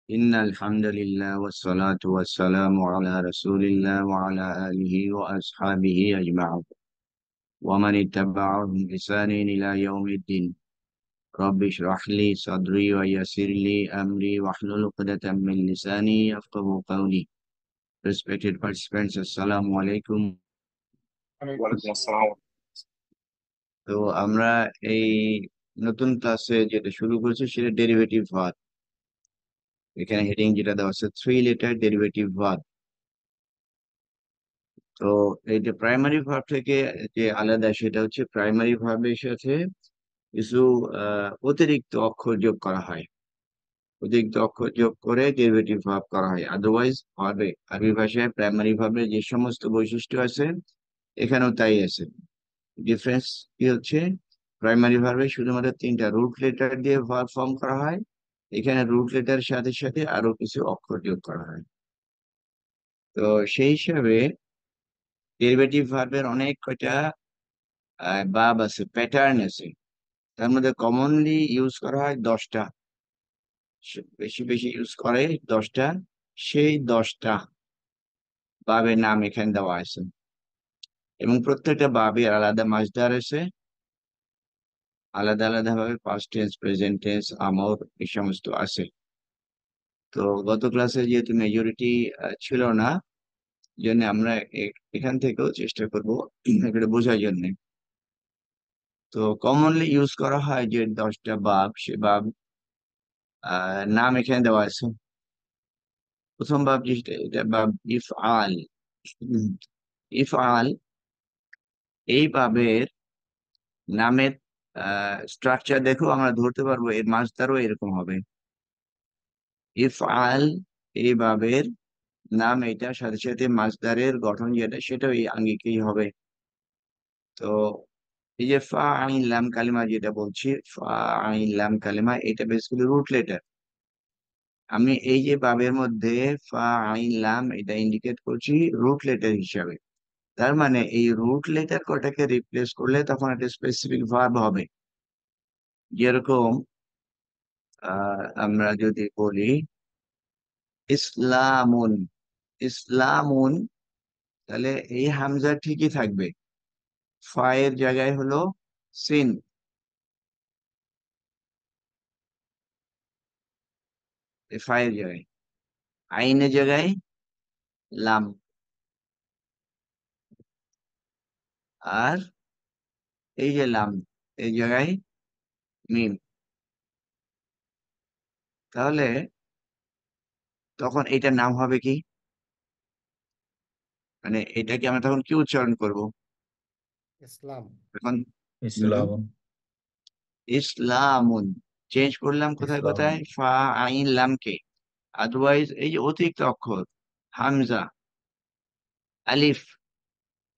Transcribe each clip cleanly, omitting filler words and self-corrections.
إن الحمد لله والصلاة والسلام على رسول الله وعلى آله وأصحابه أجمعين ومن اتبعهم بإحسان إلى يوم الدين. رب اشرح لي صدري ويسر لي أمري واحلل عقدة من لساني يفقهوا قولي. Respected participants, Assalamu alaikum. ওয়ালাইকুম আসসালাম। তো আমরা এই নতুন ক্লাসে যেটা শুরু করেছি সেটা ডেরিভেটিভ ভার্ব। এখানে হেডিং যেটা দেওয়া আছে 3 লেটার ডেরিভেটিভ ভার্ব। তো এই যে প্রাইমারি ভার্ব থেকে যে আলাদা সেটা হচ্ছে প্রাইমারি ভার্বের সাথে কিছু অতিরিক্ত অক্ষর যোগ করা হয়। অতিরিক্ত অক্ষর যোগ করে ডেরিভেটিভ ভার্ব করা হয়। আদারওয়াইজ ভার্বে আরবি ভাষায় প্রাইমারি ভার্বের যে সমস্ত বৈশিষ্ট্য আছে এখানেও তাই আছে। ডিফারেন্স কি হচ্ছে, প্রাইমারি ভার্বে শুধুমাত্র 3টা রুট লেটার দিয়ে ভার্ব ফর্ম করা হয়, এখানে রুট লেটার সাথে সাথে আরো কিছু অক্ষর যোগ করা হয়। তো সেই হিসাবে ডেরিভেটিভ ভার্বের অনেক কয়টা ভার্ব আছে, প্যাটার্ন আছে। তার মধ্যে কমনলি ইউজ করা হয় 10টা, বেশি বেশি ইউজ করে 10টা। সেই 10টা ভাবের নাম এখানে দেওয়া আছে এবং প্রত্যেকটা ভাবের আলাদা মাসদার আছে, আলাদা আলাদা ভাবে পাস্ট টেন্স, প্রেজেন্ট টেন্স, আমর এই সমস্ত আছে। তো গত ক্লাসে যেহেতু মেজরিটি ছিল না, জন্য আমরা এখান থেকেও চেষ্টা করব এটা বোঝার জন্য। তো কমনলি ইউজ করা হয় যে 10টা ভাব, সে ভাব নাম এখানে দেওয়া আছে। প্রথম ভাব যেটা, এটা ভাব ইফআল। ইফআল এই ভাবের নামের স্ট্রাকচার দেখো আমরা ধরতে পারবো এর মাসদারও এরকম হবে। ইফআল এই ভাবের নাম, এটার সাথে সাথে মাসদারের গঠন যেটা সেটাও এই আঙ্গিকেই হবে। তো এই যে ফা আইন লাম কালিমা যেটা বলছি, ফা আইন লাম কালিমা এটা বেসিক্যালি রুট লেটার। আমি এই যে ভাবের মধ্যে ফা আইন লাম এটা ইন্ডিকেট করছি রুট লেটার হিসাবে। তার মানে এই রুট লেটার কটাকে রিপ্লেস করলে তখন একটা স্পেসিফিক ভার্ব হবে। যেরকম আমরা যদি বলি ইসলামুন, ইসলামুন, তাহলে এই হামজা ঠিকই থাকবে, ফা এর জায়গায় হলো সিন, এই ফা এর জায়গায়, আইনের জায়গায় লাম, আর এই যে লাম এই জায়গায় মিম। তাহলে তখন এটার নাম হবে কি, মানে এটাকে আমরা তখন কি উচ্চারণ করব ইসলাম। এখন? হম, ইসলাম। ইসলামুন চেঞ্জ করলাম কোথায় ইসলাম। কোথায়, ফা আইন লামকে। আদারওয়াইজ এই যে অতিরিক্ত অক্ষর হামজা, আলিফ,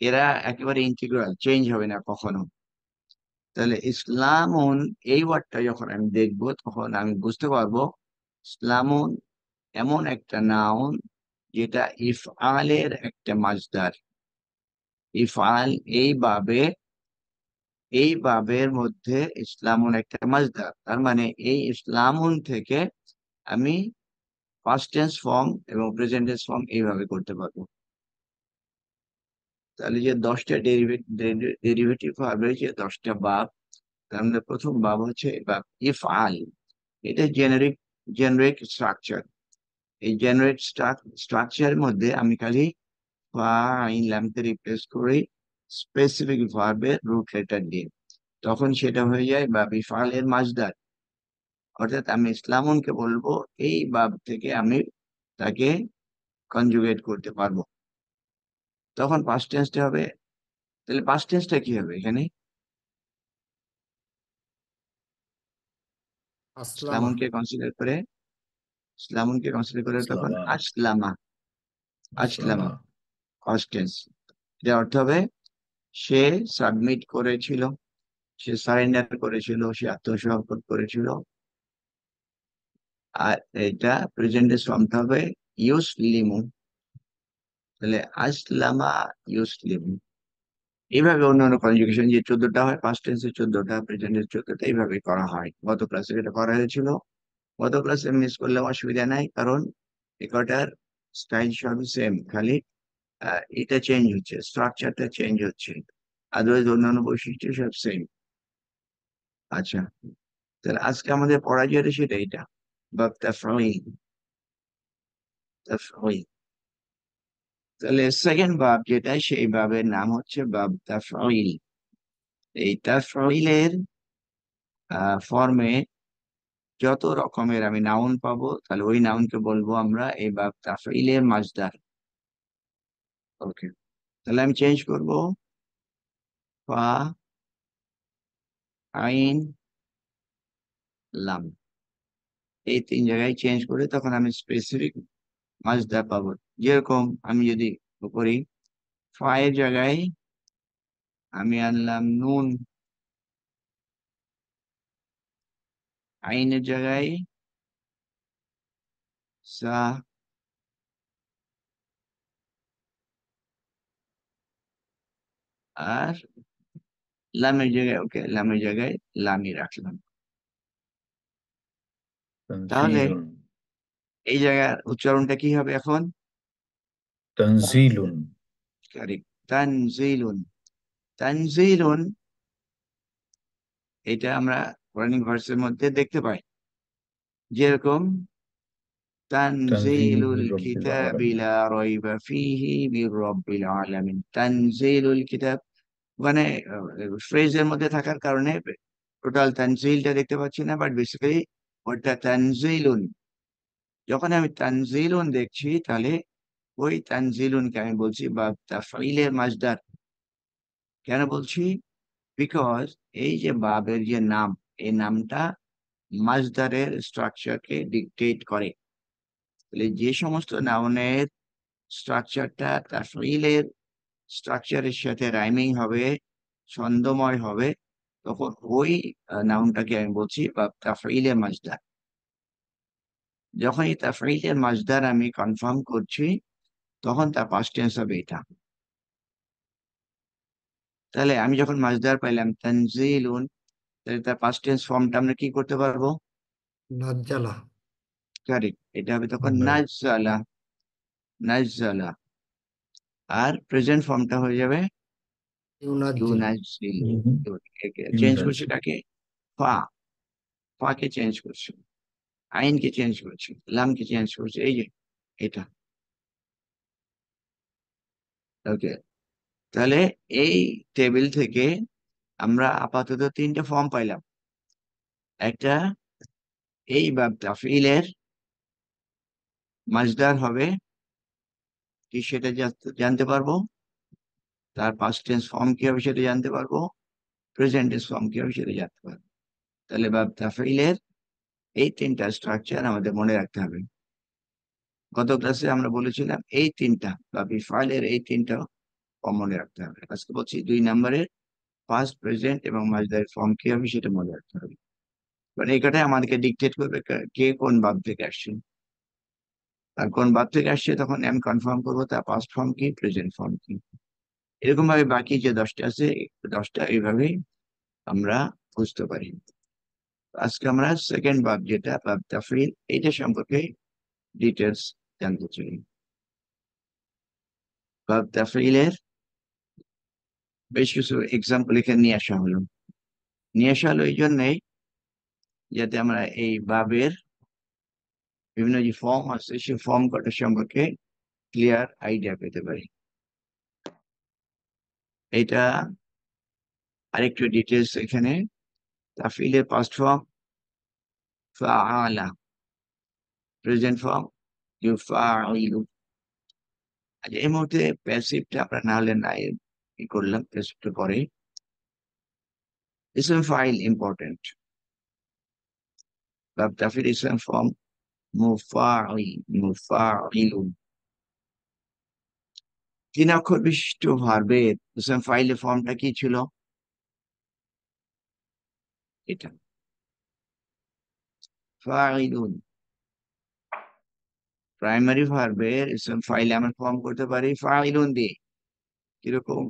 এরা একেবারে ইন্টিগ্রাল, চেঞ্জ হবে না কখনো। তাহলে ইসলামুন এই ওয়ার্ডটা যখন আমি দেখবো তখন আমি বুঝতে পারবো ইসলামুন এমন একটা নাউন যেটা ইফআলের একটা মাসদার। ইফআল এই বাবের মধ্যে ইসলামুন একটা মাসদার, তার মানে এই ইসলামুন থেকে আমি পাস্ট টেন্স ফর্ম এবং প্রেজেন্ট টেন্স ফর্ম এইভাবে করতে পারবো। তাহলে যে 10টা ডেরিভেটিভ ভার্ব রয়েছে, 10টা বাব, তার মধ্যে প্রথম বাব হচ্ছে বাব ইফআল। এটা জেনারিক স্ট্রাকচার। এই জেনারেট স্ট্রাকচারের মধ্যে আমি খালি বা আইন ল্যাম্পকে রিপ্লেস করি স্পেসিফিক ভার্বের রুট লেটার দিয়ে, তখন সেটা হয়ে যায় বা বিফাল এর মাসদার। অর্থাৎ আমি ইসলামকে বলবো এই বাব থেকে আমি তাকে কনজুগেট করতে পারবো, তখন পাস্ট টেন্সটা হবে। তাহলে পাস্ট টেন্সটা কি হবে এখানে? আসলামা। ইসলামকে কনসিডার করে, ইসলামকে কনসিডার করে তখন ইসলামা। আসলামা, আসলামা। আসলামা পাস্ট টেন্স। এর অর্থ হবে সে সাবমিট করেছিল, সে সারেন্ডার করেছিল, সে আত্মসমর্পণ করেছিল। আর এটা প্রেজেন্টের ফর্মটা হবে ইউসলিমু। তাহলে আসলামা, ইউসলিমু। এইভাবে অন্যান্য কনজুগেশন যে 14টা হয়, পাস্ট টেন্সের 14টা, প্রেজেন্টের 14টা, এইভাবে করা হয়। গত ক্লাসে এটা করা হয়েছিল। গত ক্লাসে মিস করলে অসুবিধা নাই, কারণ এটার স্টাইল সবই সেম, খালি এটা চেঞ্জ হচ্ছে, স্ট্রাকচারটা চেঞ্জ হচ্ছে, আদারওয়াইজ অন্যান্য বৈশিষ্ট্য সব সেম। আচ্ছা, তাহলে আজকে আমাদের পড়া যেটা সেটা এটা, বাব তাফঈল। তাফঈল, তাহলে সেকেন্ড বাব যেটা, সেই বাবের নাম হচ্ছে বাব তাফঈল। এই তাফঈলের ফর্মে যত রকমের আমি নাউন পাবো, তাহলে ওই নাউনকে বলবো আমরা এই বাব তাফঈলের মাজদার। ওকে, তাহলে আমি চেঞ্জ করব ফা, আইন, লাম, এই তিন জায়গায় চেঞ্জ করে তখন আমি স্পেসিফিক মাজদা পাবো। যেরকম আমি যদি করি, ফায়ের জায়গায় আমি আনলাম নুন, আইনের জায়গায় সা, আর লামের জায়গায়, ওকে, লামের জায়গায় লামই রাখলাম। তাহলে تنزيل এই জায়গার উচ্চারণটা কি হবে এখন? تنزيل কারেক্ট, তানজিলুন। তানজিলুন, এটা আমরা কোরআনিক ভার্সের মধ্যে দেখতে পাই, যেরকম تنزيل তানজিলুল من رب কিতাবি العالمين লা রাইবা ফীহি মির রাব্বিল আলামিন। তানজিলুল কিতাব, মানে ফ্রেজের মধ্যে থাকার কারণে টোটাল তানজিলটা দেখতে পাচ্ছি না, বাট বেসিক্যালি ওটা তানজিলুন। যখন আমি তানজিলুন দেখছি, তাহলে ওই তানজিলুনকে আমি বলছি বা তাফঈলের মাজদার। কেন বলছি? বিকজ এই যে বাবের যে নাম, এই নামটা মাজদারের স্ট্রাকচারকে ডিকটেট করে। তাহলে যে সমস্ত নাউনের স্ট্রাকচারটা তাফঈলের স্ট্রাকচারের সাথে রাইমিং হবে, ছন্দময় হবে, তখন ওই নাউনটাকে আমি বলছি বা তাফঈলের মাজদার। যখন এই তাফঈলের মাজদার আমি কনফার্ম করছি, তখন তার পাস্ট টেন্স হবে এটা। তাহলে আমি যখন মাজদার পাইলাম তানজিলুন, তাহলে তার পাস্ট টেন্স ফর্মটা আমরা কি করতে পারবো? নাজ্জালা। কারেক্ট, এটা হবে তখন نعم. নাজ্জালা। নাজ্জালা। আর প্রেজেন্ট ফর্মটা হয়ে যাবে ইউনাজ্জিল। ইউনাজ্জিল। চেঞ্জ করছে ينزل কাকে? ফা, ফাকে চেঞ্জ করছে, আইনকে চেঞ্জ করছে, লামকে চেঞ্জ করছে, এই যে এটা। ওকে, তাহলে এই টেবিল থেকে আমরা আপাতত তিনটে ফর্ম পাইলাম। একটা, এই বাব তাফঈলের মাজদার হবে কি সেটা জানতে পারবো, তার পাস্ট টেন্স ফর্ম কি হবে সেটা জানতে পারবো, প্রেজেন্ট টেন্স ফর্ম কি হবে সেটা জানতে পারবো। তাহলে বাব তাফঈলের এই তিনটা স্ট্রাকচার আমাদের মনে রাখতে হবে। গত ক্লাসে আমরা বলেছিলাম এই তিনটা বা বিফাইলের এই তিনটা ফর্ম মনে রাখতে হবে। আজকে বলছি 2 নম্বরের পাস্ট, প্রেজেন্ট এবং মাজদার ফর্ম কি হবে সেটা মনে রাখতে হবে। মানে এটাই আমাদেরকে ডিকটেট করবে কে কোন বাব থেকে আসছে। আর কোন বাব থেকে আসছে তখন আমি কনফার্ম করবো তার পাস্ট ফর্ম কি, প্রেজেন্ট ফর্ম কি। এরকম ভাবে বাকি যে 10টা আছে, 10টা এইভাবেই আমরা বুঝতে পারি। আজকে আমরা সেকেন্ড বাব যেটা বাব তাফঈল, এইটা সম্পর্কে ডিটেলস জানতে চাই। বাব তাফঈলের বেশ কিছু এক্সাম্পল এখানে নিয়ে আসা হলো এই জন্যই, যাতে আমরা এই বাবের বিভিন্ন যে ফর্ম আছে সেই ফর্ম কটা সম্পর্কে ক্লিয়ার আইডিয়া পেতে পারি। এটা আরেকটু ডিটেলস এখানে। তাফঈলের পাস্ট ফর্ম ফাআলা, প্রেজেন্ট ফর্ম ইউফাইলু। আচ্ছা, এই মুহূর্তে প্যাসিভটা আমরা না হলে নাই ই করলাম, প্যাসিভটা পরে। ইসম ফাইল ইম্পর্টেন্ট। বাব তাফঈল ইসম ফর্ম মুফাইলু। 3 অক্ষর বিশিষ্ট ভার্বের ইসম ফাইলের ফর্মটা কি ছিল? এটা ফাইলুন। প্রাইমারি ভার্বের ইসম ফাইলে আমরা ফর্ম করতে পারি ফাইলুন দিয়ে। কিরকম?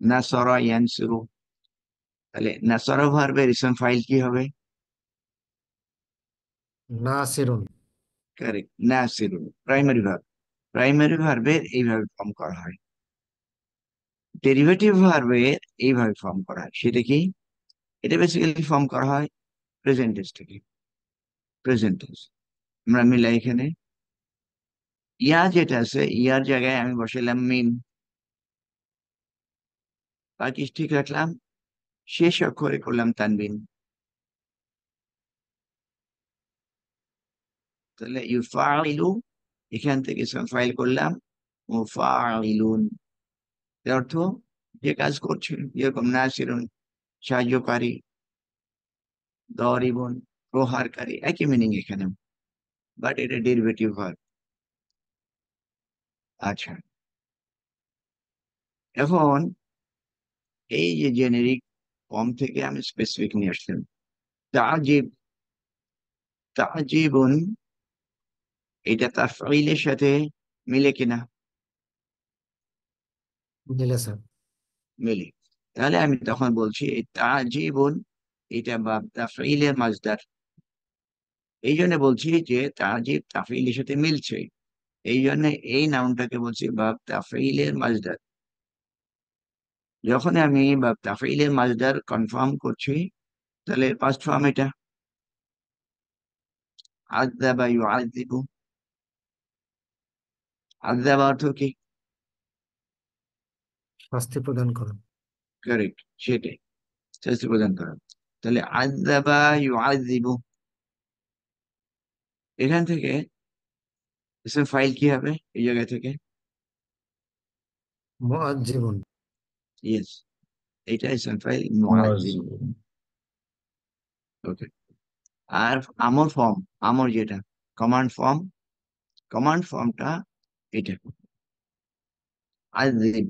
নাসরা ইয়ানসুরু। তাহলে নাসরা ভার্বের ইসম ফাইল কি হবে? নাসিরুন। কারেক্ট, নাসিরুন প্রাইমারি ভার্ব। প্রাইমারি ভার্বের এইভাবে ফর্ম করা হয়, ডেরিভেটিভ ভার্বের এইভাবে ফর্ম করা হয়। সেটা কি? এটা বেসিক্যালি ফর্ম করা হয় প্রেজেন্ট টেন্স থেকে। প্রেজেন্ট টেন্স আমরা মিলাই এখানে, ইয়া যেটা আছে ইয়ার জায়গায় আমি বসাইলাম মিম, বাকি ঠিক রাখলাম, শেষ অক্ষরে করলাম তানবিন। তাহলে ইউফাইলু, এখান থেকে ফাইল করলাম মুফাইলুন। এর অর্থ যে কাজ করছে, যেরকম নাসিরুন সাহায্যকারী, দরিবুন প্রহারকারী, একই মিনিং এখানে, বাট এটা ডেরিভেটিভ ভার্ব। আচ্ছা, এখন এই যে জেনেরিক ফর্ম থেকে আমি স্পেসিফিক নিয়ে আসলাম। তাজিব, তাজিবুন, এটা তাফঈলের সাথে মিলে কিনা? মিলে স্যার। মিলে। তাহলে আমি তখন বলছি এই তাজিবুন এটা বাব তাফঈলের মাজদার। এই জন্য বলছি যে তাজিব তাফঈলের সাথে মিলছে, এই জন্য এই নাউনটাকে বলছি বাব তাফঈলের মাজদার। যখন আমি বাব তাফঈলের মাজদার কনফার্ম করছি, তাহলে ফার্স্ট ফর্ম এটা আযযাবা ইউআযযিবু। আযযাবা অর্থ কি? শাস্তি প্রদান করুন। কারেক্ট, সেটাই, শাস্তি প্রদান করা। তাহলে আযযাবা ইউআযযিবু, এখান থেকে ইসম ফাইল কি হবে এই জায়গা থেকে? মুআজ্জিবুন। ইয়েস, এটা ইসম ফাইল মুআযযিবু। মুআজ্জিবুন। ওকে। আর আমর ফর্ম, আমর যেটা কমান্ড ফর্ম, কমান্ড ফর্মটা এটা আযযিব।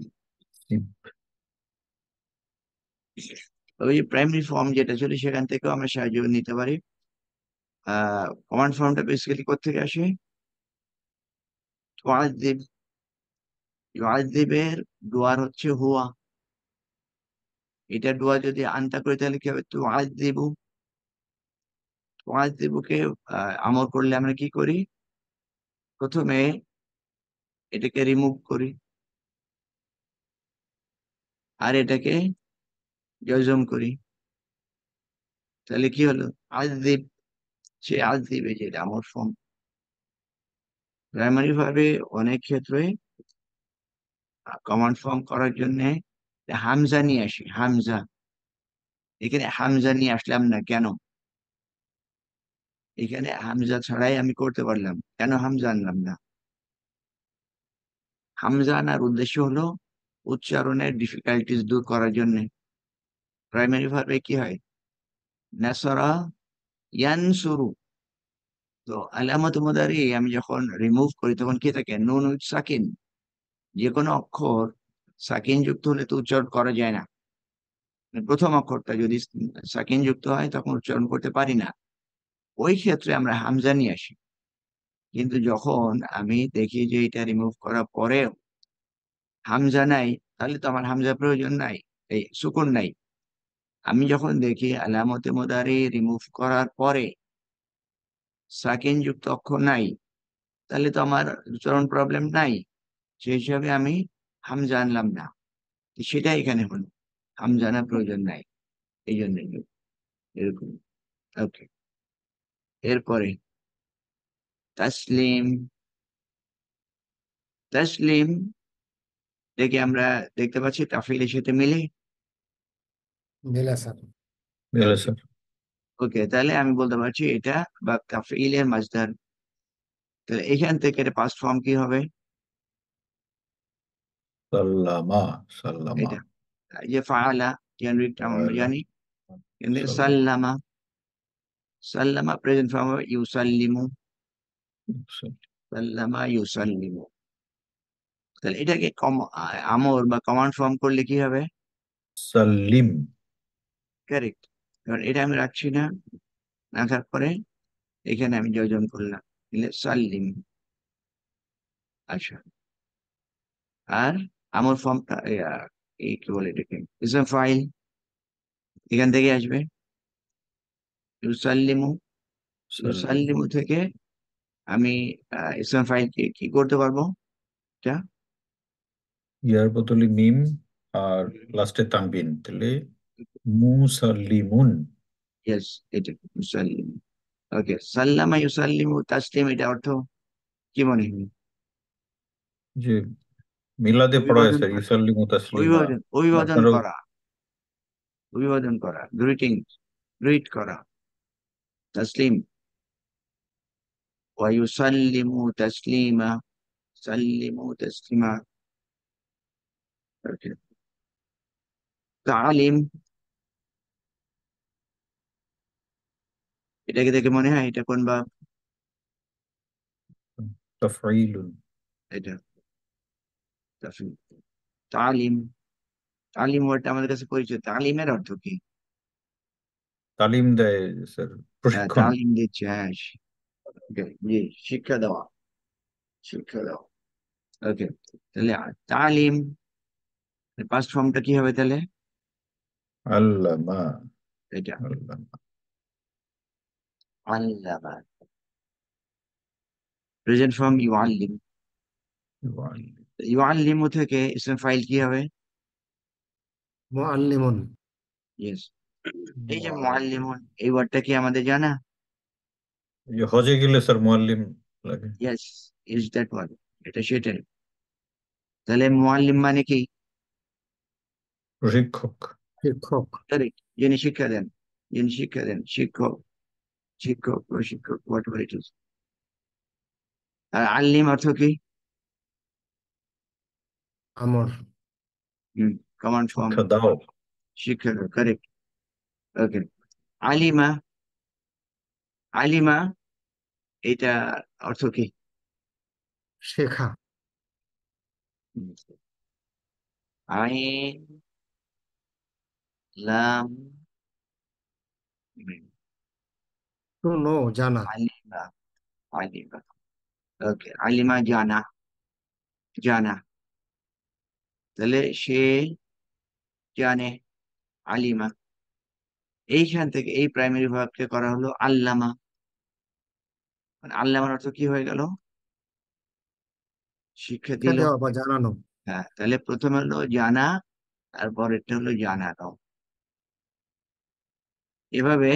ওই প্রাইমারি ফর্ম যেটা ছিল সেখান থেকেও আমরা সাহায্য নিতে পারি। কমান্ড ফর্মটা বেসিক্যালি কোত্থেকে আসে? তুআযযিব, ইউআযযিবের ডুয়ার হচ্ছে হুয়া, এটা ডুয়া যদি আনটা করি তাহলে কি হবে? তুআযযিবু। তুআযযিবুকে আমর করলে আমরা কি করি? প্রথমে এটাকে রিমুভ করি, আর এটাকে জজম করি, তাহলে কি হলো? আযযিব, সে আযযিবে, যেটা আমর ফর্ম। প্রাইমারি ভাবে অনেক ক্ষেত্রে কমান্ড ফর্ম করার জন্য হামজা নিয়ে আসি, হামজা। এখানে হামজা নিয়ে আসলাম না কেন? এখানে হামজা ছাড়াই আমি করতে পারলাম, কেন হামজা আনলাম না? হামজা আনার উদ্দেশ্য হলো উচ্চারণের ডিফিকাল্টিস দূর করার জন্য। প্রাইমারি ভার্বে কি হয়? নাসারা, ইয়ানসুরু। তো আলামত মুদারি আমি যখন রিমুভ করি তখন কি থাকে? নুন উইথ সাকিন। যে কোনো অক্ষর সাকিন যুক্ত হলে তো উচ্চারণ করা যায় না, মানে প্রথম অক্ষরটা যদি সাকিন যুক্ত হয় তখন উচ্চারণ করতে পারি না, ওই ক্ষেত্রে আমরা হামজা নিয়ে আসি। কিন্তু যখন আমি দেখি যে এটা রিমুভ করার পরেও হামজা নাই, তাহলে তো আমার হামজা প্রয়োজন নাই, এই সুকুন নাই। আমি যখন দেখি আলামতে মুদারি রিমুভ করার পরে সাকিন যুক্ত অক্ষর নাই, তাহলে তো আমার উচ্চারণ প্রবলেম নাই, সেই হিসাবে আমি হামজা আনলাম না। তো সেটা এখানে হলো, হামজা আনার প্রয়োজন নাই, এই জন্য এরকম। ওকে, এরপরে তাসলিম। তাসলিম দেখে আমরা দেখতে পাচ্ছি তাফিলের সাথে মিলে। মিলে স্যার। মিলে ওকে, স্যার। ওকে, তাহলে আমি বলতে পারছি এটা বা তাফিলের মাজদার। তাহলে এখান থেকে এটা পাস্ট ফর্ম কি হবে? সাল্লামা। সাল্লামা। এটা এই যে ফাআলা, জেনারিক আমরা ওয়ালা। জানি, কিন্তু সাল্লাম। সাল্লামা, সাল্লামা প্রেজেন্ট ফর্ম হবে ইউসাল্লিমু, সাল্লামা ইউসাল্লিমু। তাহলে এটাকে আমর বা কমান্ড ফর্ম করলে কি হবে? সাল্লিম। কারেক্ট। এবার এটা আমি রাখছি না, রাখার পরে এখানে আমি যোজন করলাম, সাল্লিম। আচ্ছা, আর আমর ফর্মটা এই কি বলে এটাকে, ইসম ফাইল এখান থেকে আসবে ইউসাল্লিমু, সাল্লিম ইউসাল্লিমু থেকে আমি ইসম ফাইল কি করতে পারবো? এটা ইয়ার বদলে মিম আর লাস্টে তানবিন, তাহলে মুসাল্লিমুন। ইয়েস, এটা ইউসাল্লিম। ওকে, সাল্লামা ইউসাল্লিমু তাসলিম, এটা অর্থ কি মনে হয়? যে মিলাদে পড়া হয় অভিবাদন স্যার, করা, ইউসাল্লিমু তাসলিমা। অভিবাদন আপনারও করা, অভিবাদন করা, গ্রিট করা, তাসলিম। ওয়ায়ুসাল্লিমু তাসলিমা, সাল্লিমু তাসলিমা। ওকে, তালিম, এটাকে দেখে মনে হয় এটা কোন বা? তাফঈলুন। এটা তাফসীর। তালিম, তালিম ওয়ার্ডটা আমাদের কাছে পরিচিত। তালিমের অর্থ কি? তালিম দেয় স্যার, হ্যাঁ, প্রশিক্ষণ। তালিম দিচ্ছে, হ্যাঁ। ওকে, জি, শিক্ষা দেওয়া, শিক্ষা দেওয়া। ওকে, তাহলে তালিম পাস্ট ফর্মটা কি হবে তাহলে? আল্লামা। এটা আল্লামা। আল্লামা। Present form ইউআল্লিম। ইউআল্লিম। ইউআল্লিমু থেকে ইসম ফাইল কি হবে? মুআল্লিমুন। ইয়েস, এই যে মুআল্লিম। মুআল্লিমুন, এই ওয়ার্ডটা কি আমাদের জানা? এই যে হজে গেলে স্যার মুআল্লিম লাগে। ইয়েস, ইজ দ্যাট ওয়ার্ড, এটা সেটাই। তাহলে মুআল্লিম মানে কি? প্রশিক্ষক। শিক্ষক। কারেক্ট, যিনি শিক্ষা দেন, যিনি শিক্ষা দেন, শিক্ষক, শিক্ষক, প্রশিক্ষক, হোয়াট এভার ইট ইজ। আর আল্লিম অর্থ কি? আমর। কমান্ড ফর্ম, শিক্ষা দাও। শিক্ষা, কারেক্ট। ওকে, আলিমা, আলিমা, এটা অর্থ কি? শেখা। আইন লাম মিম। টু নো, জানা। আলিমা, আলিমা। ওকে, আলিমা জানা, জানা। তাহলে সে জানে, আলিমা। এইখান থেকে এই প্রাইমারি ভার্বকে করা হলো আল্লামা। মানে আল্লামার অর্থ কি হয়ে গেল? শিক্ষা শিক্ষা দিল। দেওয়া বা জানানো। হ্যাঁ, তাহলে প্রথমে হলো জানা, তারপরেরটা হলো জানানো। এভাবে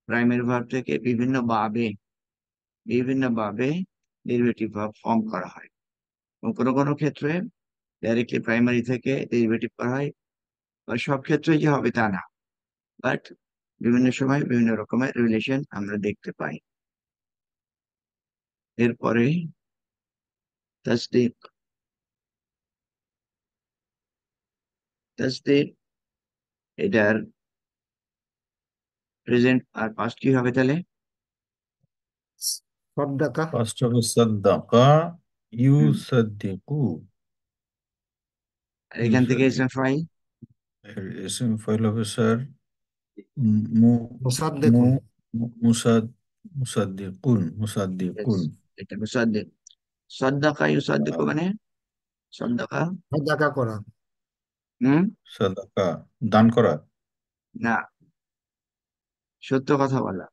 প্রাইমারি ভার্ব থেকে বিভিন্ন ভাবে ডেরিভেটিভ ভার্ব ফর্ম করা হয়। এবং কোনো কোনো ক্ষেত্রে ডাইরেক্টলি প্রাইমারি থেকে ডেরিভেটিভ করা হয়, বা সব ক্ষেত্রেই যে হবে তা না, বাট বিভিন্ন সময় বিভিন্ন রকমের রিলেশন আমরা দেখতে পাই। এরপরে তাসদিক, তাসদিক, এটার প্রেজেন্ট আর পাস্ট কি হবে তাহলে? সদ্দাকা। ফার্স্ট হবে সাদ্দাকা, হুম, ইউসাদ্দিকু। আর এখান থেকে ইসম ইউসাদ্দিকু ফাইল এর এসএম ফাইল হবে স্যার মু মু মুসাদ্দেকুন। মুসাদ মুসাদ্দিকুন। মুসাদ্দিকুন। এটা মুসাদ্দিক। সদ্দাকা ইউসাদ্দিকু আর মানে সদ্দাকা। সদ্দাকা করা। হুম, সাদাকা দান করা। না, সত্য কথা বলা।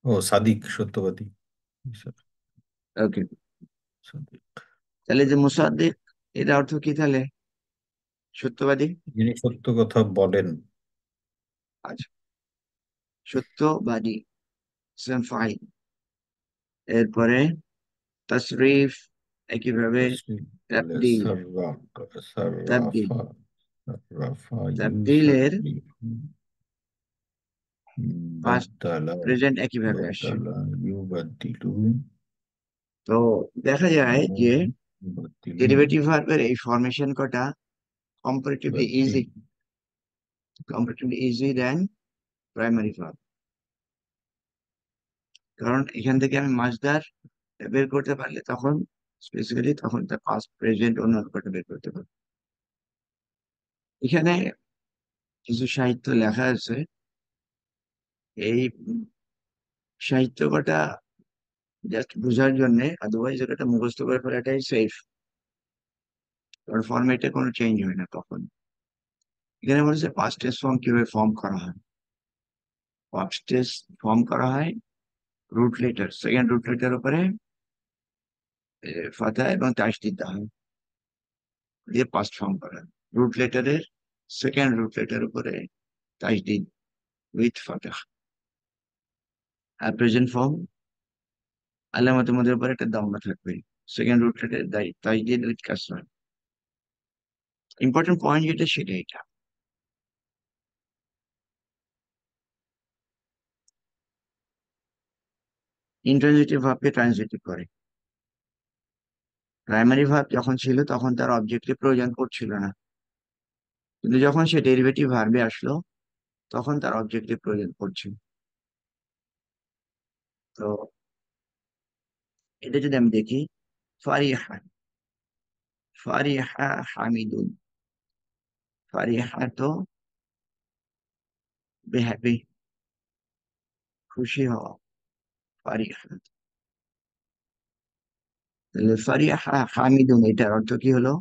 ও সাদিক, সত্যবাদী। স্যার ওকে, সাদিক, তাহলে যে মুসাদ্দিক, এটা অর্থ কি তাহলে? সত্যবাদী। যিনি সত্য কথা বলেন। আচ্ছা, সত্যবাদী, ইসম ফাইল। এরপরে তাসরিফ, একইভাবে তসলিম তাহলে তাবদিল। সার্রাকা, তাবদিল, সার্রাফা, সার্রাফা তাবদিলের ইউসাদ্দিকু। পাস্ট বাদ্দালা, প্রেজেন্ট একইভাবে আসছে। বাদ্দালা ইউবাদ্দিলু। তো দেখা যায় যে ইউবাদ্দিলুন। ডেরিভেটিভ ভার্বের এই ফরমেশন কটা কম্পারেটিভলি ইজি, ইউবাদ্দিল। দেন প্রাইমারি ভার্ব। কারণ এখান থেকে আমি মাসদার বের করতে পারলে তখন স্পেসিফিক্যালি তখন তার পাস্ট প্রেজেন্ট অন্য কটা বের করতে পারবো। এখানে কিছু সাহিত্য লেখা আছে, এই সাহিত্য কটা জাস্ট বোঝার জন্য, আদারওয়াইজ এটা মুখস্থ করে ফেলাটাই সেফ, কারণ ফর্মেটে কোনো চেঞ্জ হয় না তখন। এখানে বলেছে পাস্ট টেন্স ফর্ম কিভাবে ফর্ম করা হয়। পাস্ট টেন্স ফর্ম করা হয় root letter, second root letter উপরে ফাথা এবং তাসদিদ দেওয়া হয়, দিয়ে পাস্ট ফর্ম করা। রুট লেটারের সেকেন্ড রুট লেটার উপরে তাসদিদ উইথ ফাথা। আর প্রেজেন্ট ফর্ম আলামতের মধ্যে উপরে একটা দাম্মা থাকবে, সেকেন্ড রুট লেটার তাসদিদ উইথ কাসরা। ইম্পর্টেন্ট পয়েন্ট যেটা সেটা এটা। ইন্ট্রানজিটিভ ভার্বকে ট্রান্সিটিভ করে। প্রাইমারি ভার্ব যখন ছিল তখন তার অবজেক্টিভ প্রয়োজন পড়ছিল না, কিন্তু যখন সে ডেরিভেটিভ ভার্বে আসলো তখন তার অবজেক্টিভ প্রয়োজন পড়ছে। তো এটা যদি আমি দেখি, ফারিহা, ফারিহা হামিদুন, ফারিহা তো বেহাপি, খুশি হওয়া, ফারিহা। তাহলে ফারিহা হামিদুন এটার অর্থ কি হলো?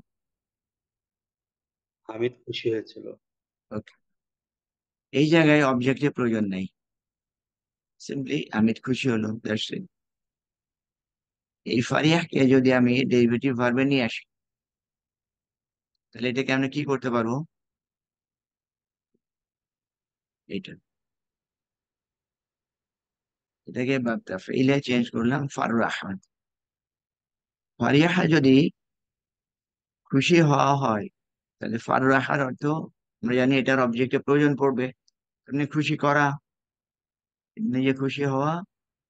হামিদ খুশি হয়েছিল। Okay, এই জায়গায় অবজেক্টের প্রয়োজন নেই, সিম্পলি হামিদ খুশি হলো, দ্যাটস ইট। এই ফারিহাকে যদি আমি ডেরিভেটিভ ভার্বে নিয়ে আসি তাহলে এটাকে আমরা কি করতে পারবো? এটা, এটাকে ফেইলে চেঞ্জ করলাম ফাররাহা। ফারিহা যদি খুশি হওয়া হয় তাহলে ফাররাহার অর্থ আমরা জানি এটার অবজেক্টের প্রয়োজন পড়বে, এমনি খুশি করা, নিজে খুশি হওয়া,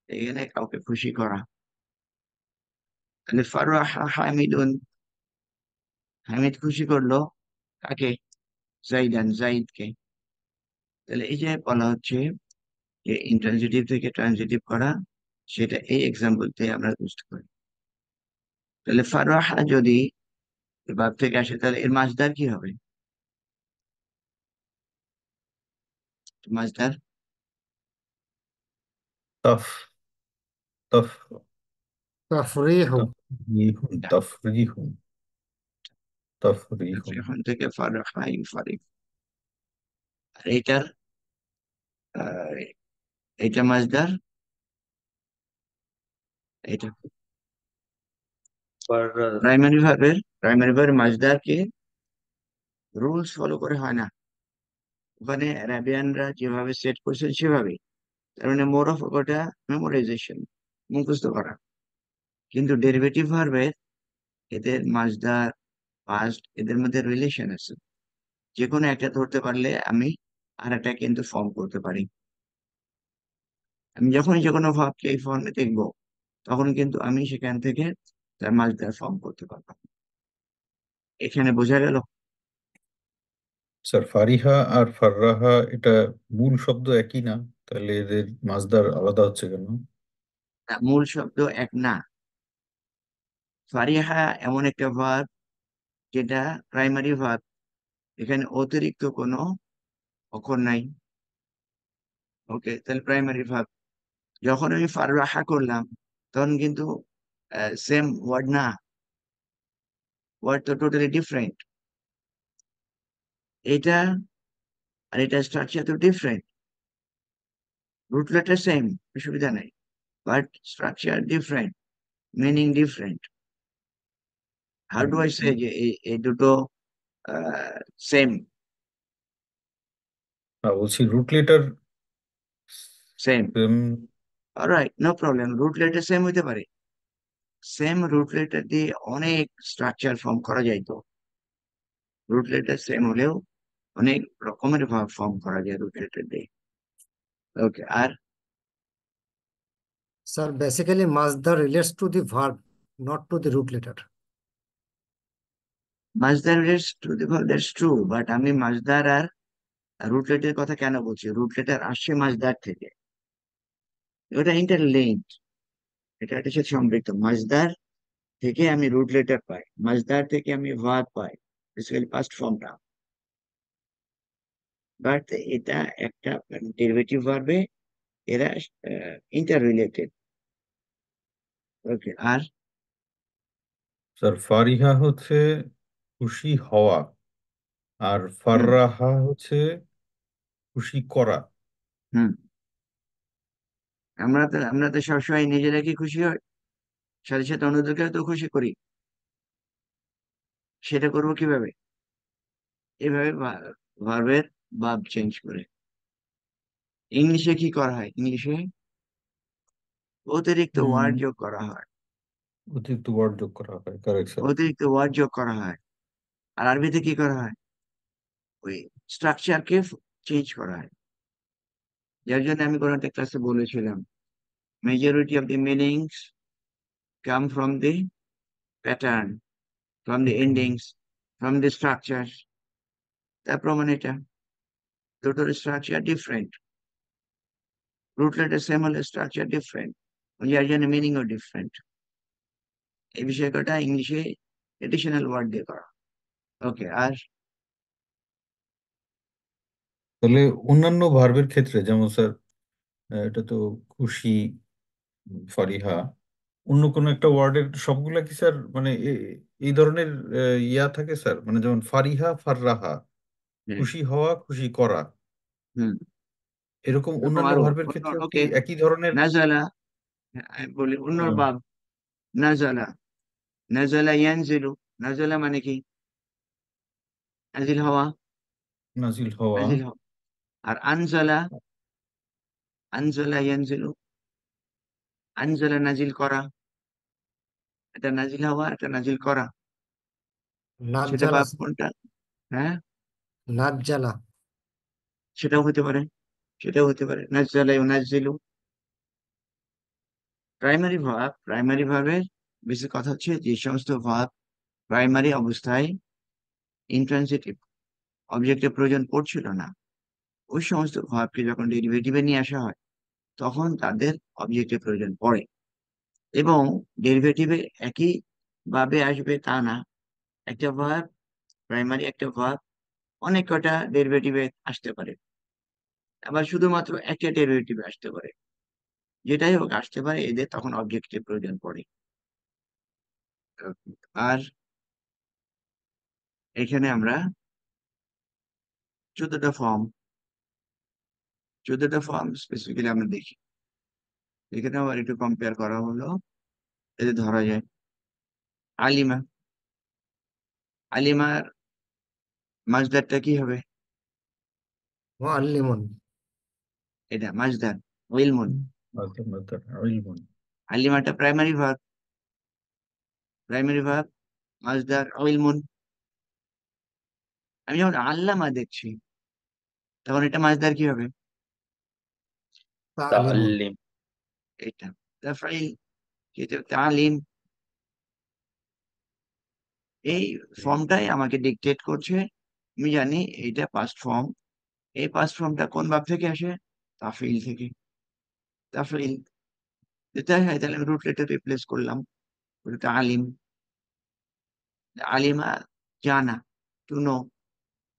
এখানে কাউকে খুশি করা। তাহলে ফাররাহা হামিদুন, হামিদ খুশি করলো কাকে? জাইদান, জাইদকে। তাহলে এই যে বলা হচ্ছে যে ইন্ট্রানজিটিভ থেকে ট্রানজিটিভ করা, সেটা এই এক্সাম্পল থেকে আমরা বুঝতে পারি। তাহলে ফাররাহা যদি ভার্ব থেকে আসে তাহলে এর মাসদার কি হবে? মাসদার তাফ তাফ তাফরিহু। তাফরিহুন তাফরিহুন তাফরিহুন এখন থেকে ফাররাহা ইউফারিক। আর এইটার আহ, এটা মাসদার, এটা ফাররা প্রাইমারি ভার্বের মাসদার কি রুলস ফলো করে হয় না, ওখানে অ্যারাবিয়ানরা যেভাবে সেট করছেন সেভাবে। তার মানে মোর অফ ওটা মেমোরাইজেশন, মুখস্থ করা। কিন্তু ডেরিভেটিভ ভার্বে এদের মাসদার, পাস্ট, এদের মধ্যে রিলেশন আছে। যে কোনো একটা ধরতে পারলে আমি আর একটা কিন্তু ফর্ম করতে পারি। আমি যখনই যে কোনো ভাবকে এই ফর্মে দেখবো তখন কিন্তু আমি সেখান থেকে তার মাসদার ফর্ম করতে পারবো। এখানে বোঝা গেল? স্যার ফারিহা আর ফাররাহা এটা মূল শব্দ একই না, তাহলে এদের মাসদার আলাদা হচ্ছে কেন? না, মূল শব্দ এক না। ফারিহা এমন একটা ভার্ব যেটা প্রাইমারি ভার্ব, এখানে অতিরিক্ত কোনো অক্ষর নাই। ওকে, তাহলে প্রাইমারি ভার্ব। যখন আমি ফাররাহা করলাম তখন কিন্তু সেম ওয়ার্ড না, ওয়ার্ড তো টোটালি ডিফারেন্ট। এটা আর এটা স্ট্রাকচার তো ডিফারেন্ট, রুট লেটার সেম, অসুবিধা নাই, but structure different, meaning different. How do I say যে এই দুটো সেম? বলছি root letter same, same. Alright, no problem, root letter same হইতে পারে। সেম রুট লেটার দিয়ে অনেক স্ট্রাকচার ফর্ম করা যায়। তো রুট লেটার সেম হলেও অনেক রকমের ভাব ফর্ম করা যায় রুট লেটার দিয়ে। ওকে, আর Sir, basically masdar relates to the verb, not to the root letter. মাসদার relates to the verb, that's true, but আমি মাসদার আর রুট লেটারের কথা কেন বলছি? রুট লেটার আসছে মাসদার থেকে, ওটা ইন্টারলিঙ্কড, এটা এটার সাথে সম্পৃক্ত। মাসদার থেকে আমি রুট লেটার পাই, মাসদার থেকে আমি ভার্ব পাই, বেসিক্যালি পাস্ট ফর্মটা। বাট এটা একটা ডেরিভেটিভ ভার্বে, এরা ইন্টার রিলেটেড। ওকে, আর স্যার ফারিহা হচ্ছে খুশি হওয়া, আর হুম, ফাররাহা হচ্ছে খুশি করা। হুম, আমরা তো সবসময় নিজেরা কি খুশি হয়, সাথে সাথে অন্যদেরকেও তো খুশি করি। সেটা করবো কিভাবে? এভাবে ভার্বের ভাব চেঞ্জ করে। ইংলিশে কি করা হয়? ইংলিশে অতিরিক্ত ওয়ার্ড যোগ করা হয়। অতিরিক্ত ওয়ার্ড যোগ করা হয়, কারেক্ট স্যার। অতিরিক্ত ওয়ার্ড যোগ করা হয়। আর আরবিতে কি করা হয়? ওই স্ট্রাকচারকে চেঞ্জ করা হয়। যার জন্য আমি কোনো একটা ক্লাসে বলেছিলাম, majority of the meanings come from the pattern, from the endings, from the structure. তার প্রমাণ এটা, দুটোর structure different, root letter same হলে স্ট্রাকচার ডিফারেন্ট, যার জন্য মিনিংও ডিফারেন্ট। এই বিষয়টা ইংলিশে এডিশনাল ওয়ার্ড দিয়ে করা। ওকে, আর তাহলে অন্যান্য ভার্বের ক্ষেত্রে যেমন স্যার, এটা তো খুশি, ফারিহা, অন্য কোনো একটা ওয়ার্ডের সবগুলা কি স্যার মানে এই ধরনের ইয়া থাকে স্যার, মানে যেমন ফারিহা ফাররাহা, হ্যাঁ, খুশি হওয়া খুশি করা, হুম, এরকম এরকম অন্যান্য আরো ভার্বের অন্য, ক্ষেত্রেও কি ওকে, একই ধরনের? নাজালা, আমি বলি অন্য আহ, ভাব, নাজালা, নাজালা ইয়ানজিলু। নাজালা মানে কি? নাজিল হওয়া, নাজিল হওয়া। নাজিল হওয়া। আর আনজালা, আনজালা ইয়ানজিলু, আনজালা নাজিল করা। এটা নাজিল হওয়া, এটা নাজিল করা। সেটা নাজ্জালা, ভাব কোনটা? হ্যাঁ, নাজ্জালা। সেটাও হতে পারে, সেটাও হতে পারে, নাজালা ইউনাজ্জিলু। প্রাইমারি ভাবে বেশি কথা হচ্ছে যে সমস্ত ভাব প্রাইমারি অবস্থায় ইন্ট্রান্সিটিভ অবজেক্টের প্রয়োজন পড়ছিল না, ওই সমস্ত ভাবকে যখন ডেরিভেটিভে নিয়ে আসা হয় তখন তাদের অবজেক্টের প্রয়োজন পড়ে। এবং ডেরিভেটিভে একই ভাবে আসবে তা না। একটা ভাব, প্রাইমারি একটা ভাব অনেক কটা ডেরিভেটিভে আসতে পারে, আবার শুধুমাত্র একটা ডেরিভেটিভে আসতে পারে। যেটাই হোক আসতে পারে, এদের তখন অবজেক্টের প্রয়োজন পড়ে। আর এখানে আমরা 14টা ফর্ম, 14টা ফর্ম স্পেসিফিক্যালি আমরা দেখি। এখানে আবার একটু কম্পেয়ার করা হলো, এতে ধরা যায় আলিমা। আলিমার মাসদারটা কি হবে? মুআল্লিমুন। এটা মাসদার, ইলমুন। মাদার মাদার ইলমুন। আলিমাটা প্রাইমারি ভার্ব, মাসদার ইলমুন। আমি যখন আল্লামা দেখছি তখন এটা মাসদার কি হবে? তালিমুন। تعلم এটা তাফঈল, এটা তালিম। এই ফর্মটাই আমাকে ডিকটেট করছে। আমি জানি এইটা পাস্ট ফর্ম। এই পাস্ট ফর্মটা কোন ভাব থেকে আসে? তাফঈল থেকে। তাফঈল তাই হয়, তাহলে আমি রুট লেটার রিপ্লেস করলাম, ওটা আলিম। আলিমা জানা, to know.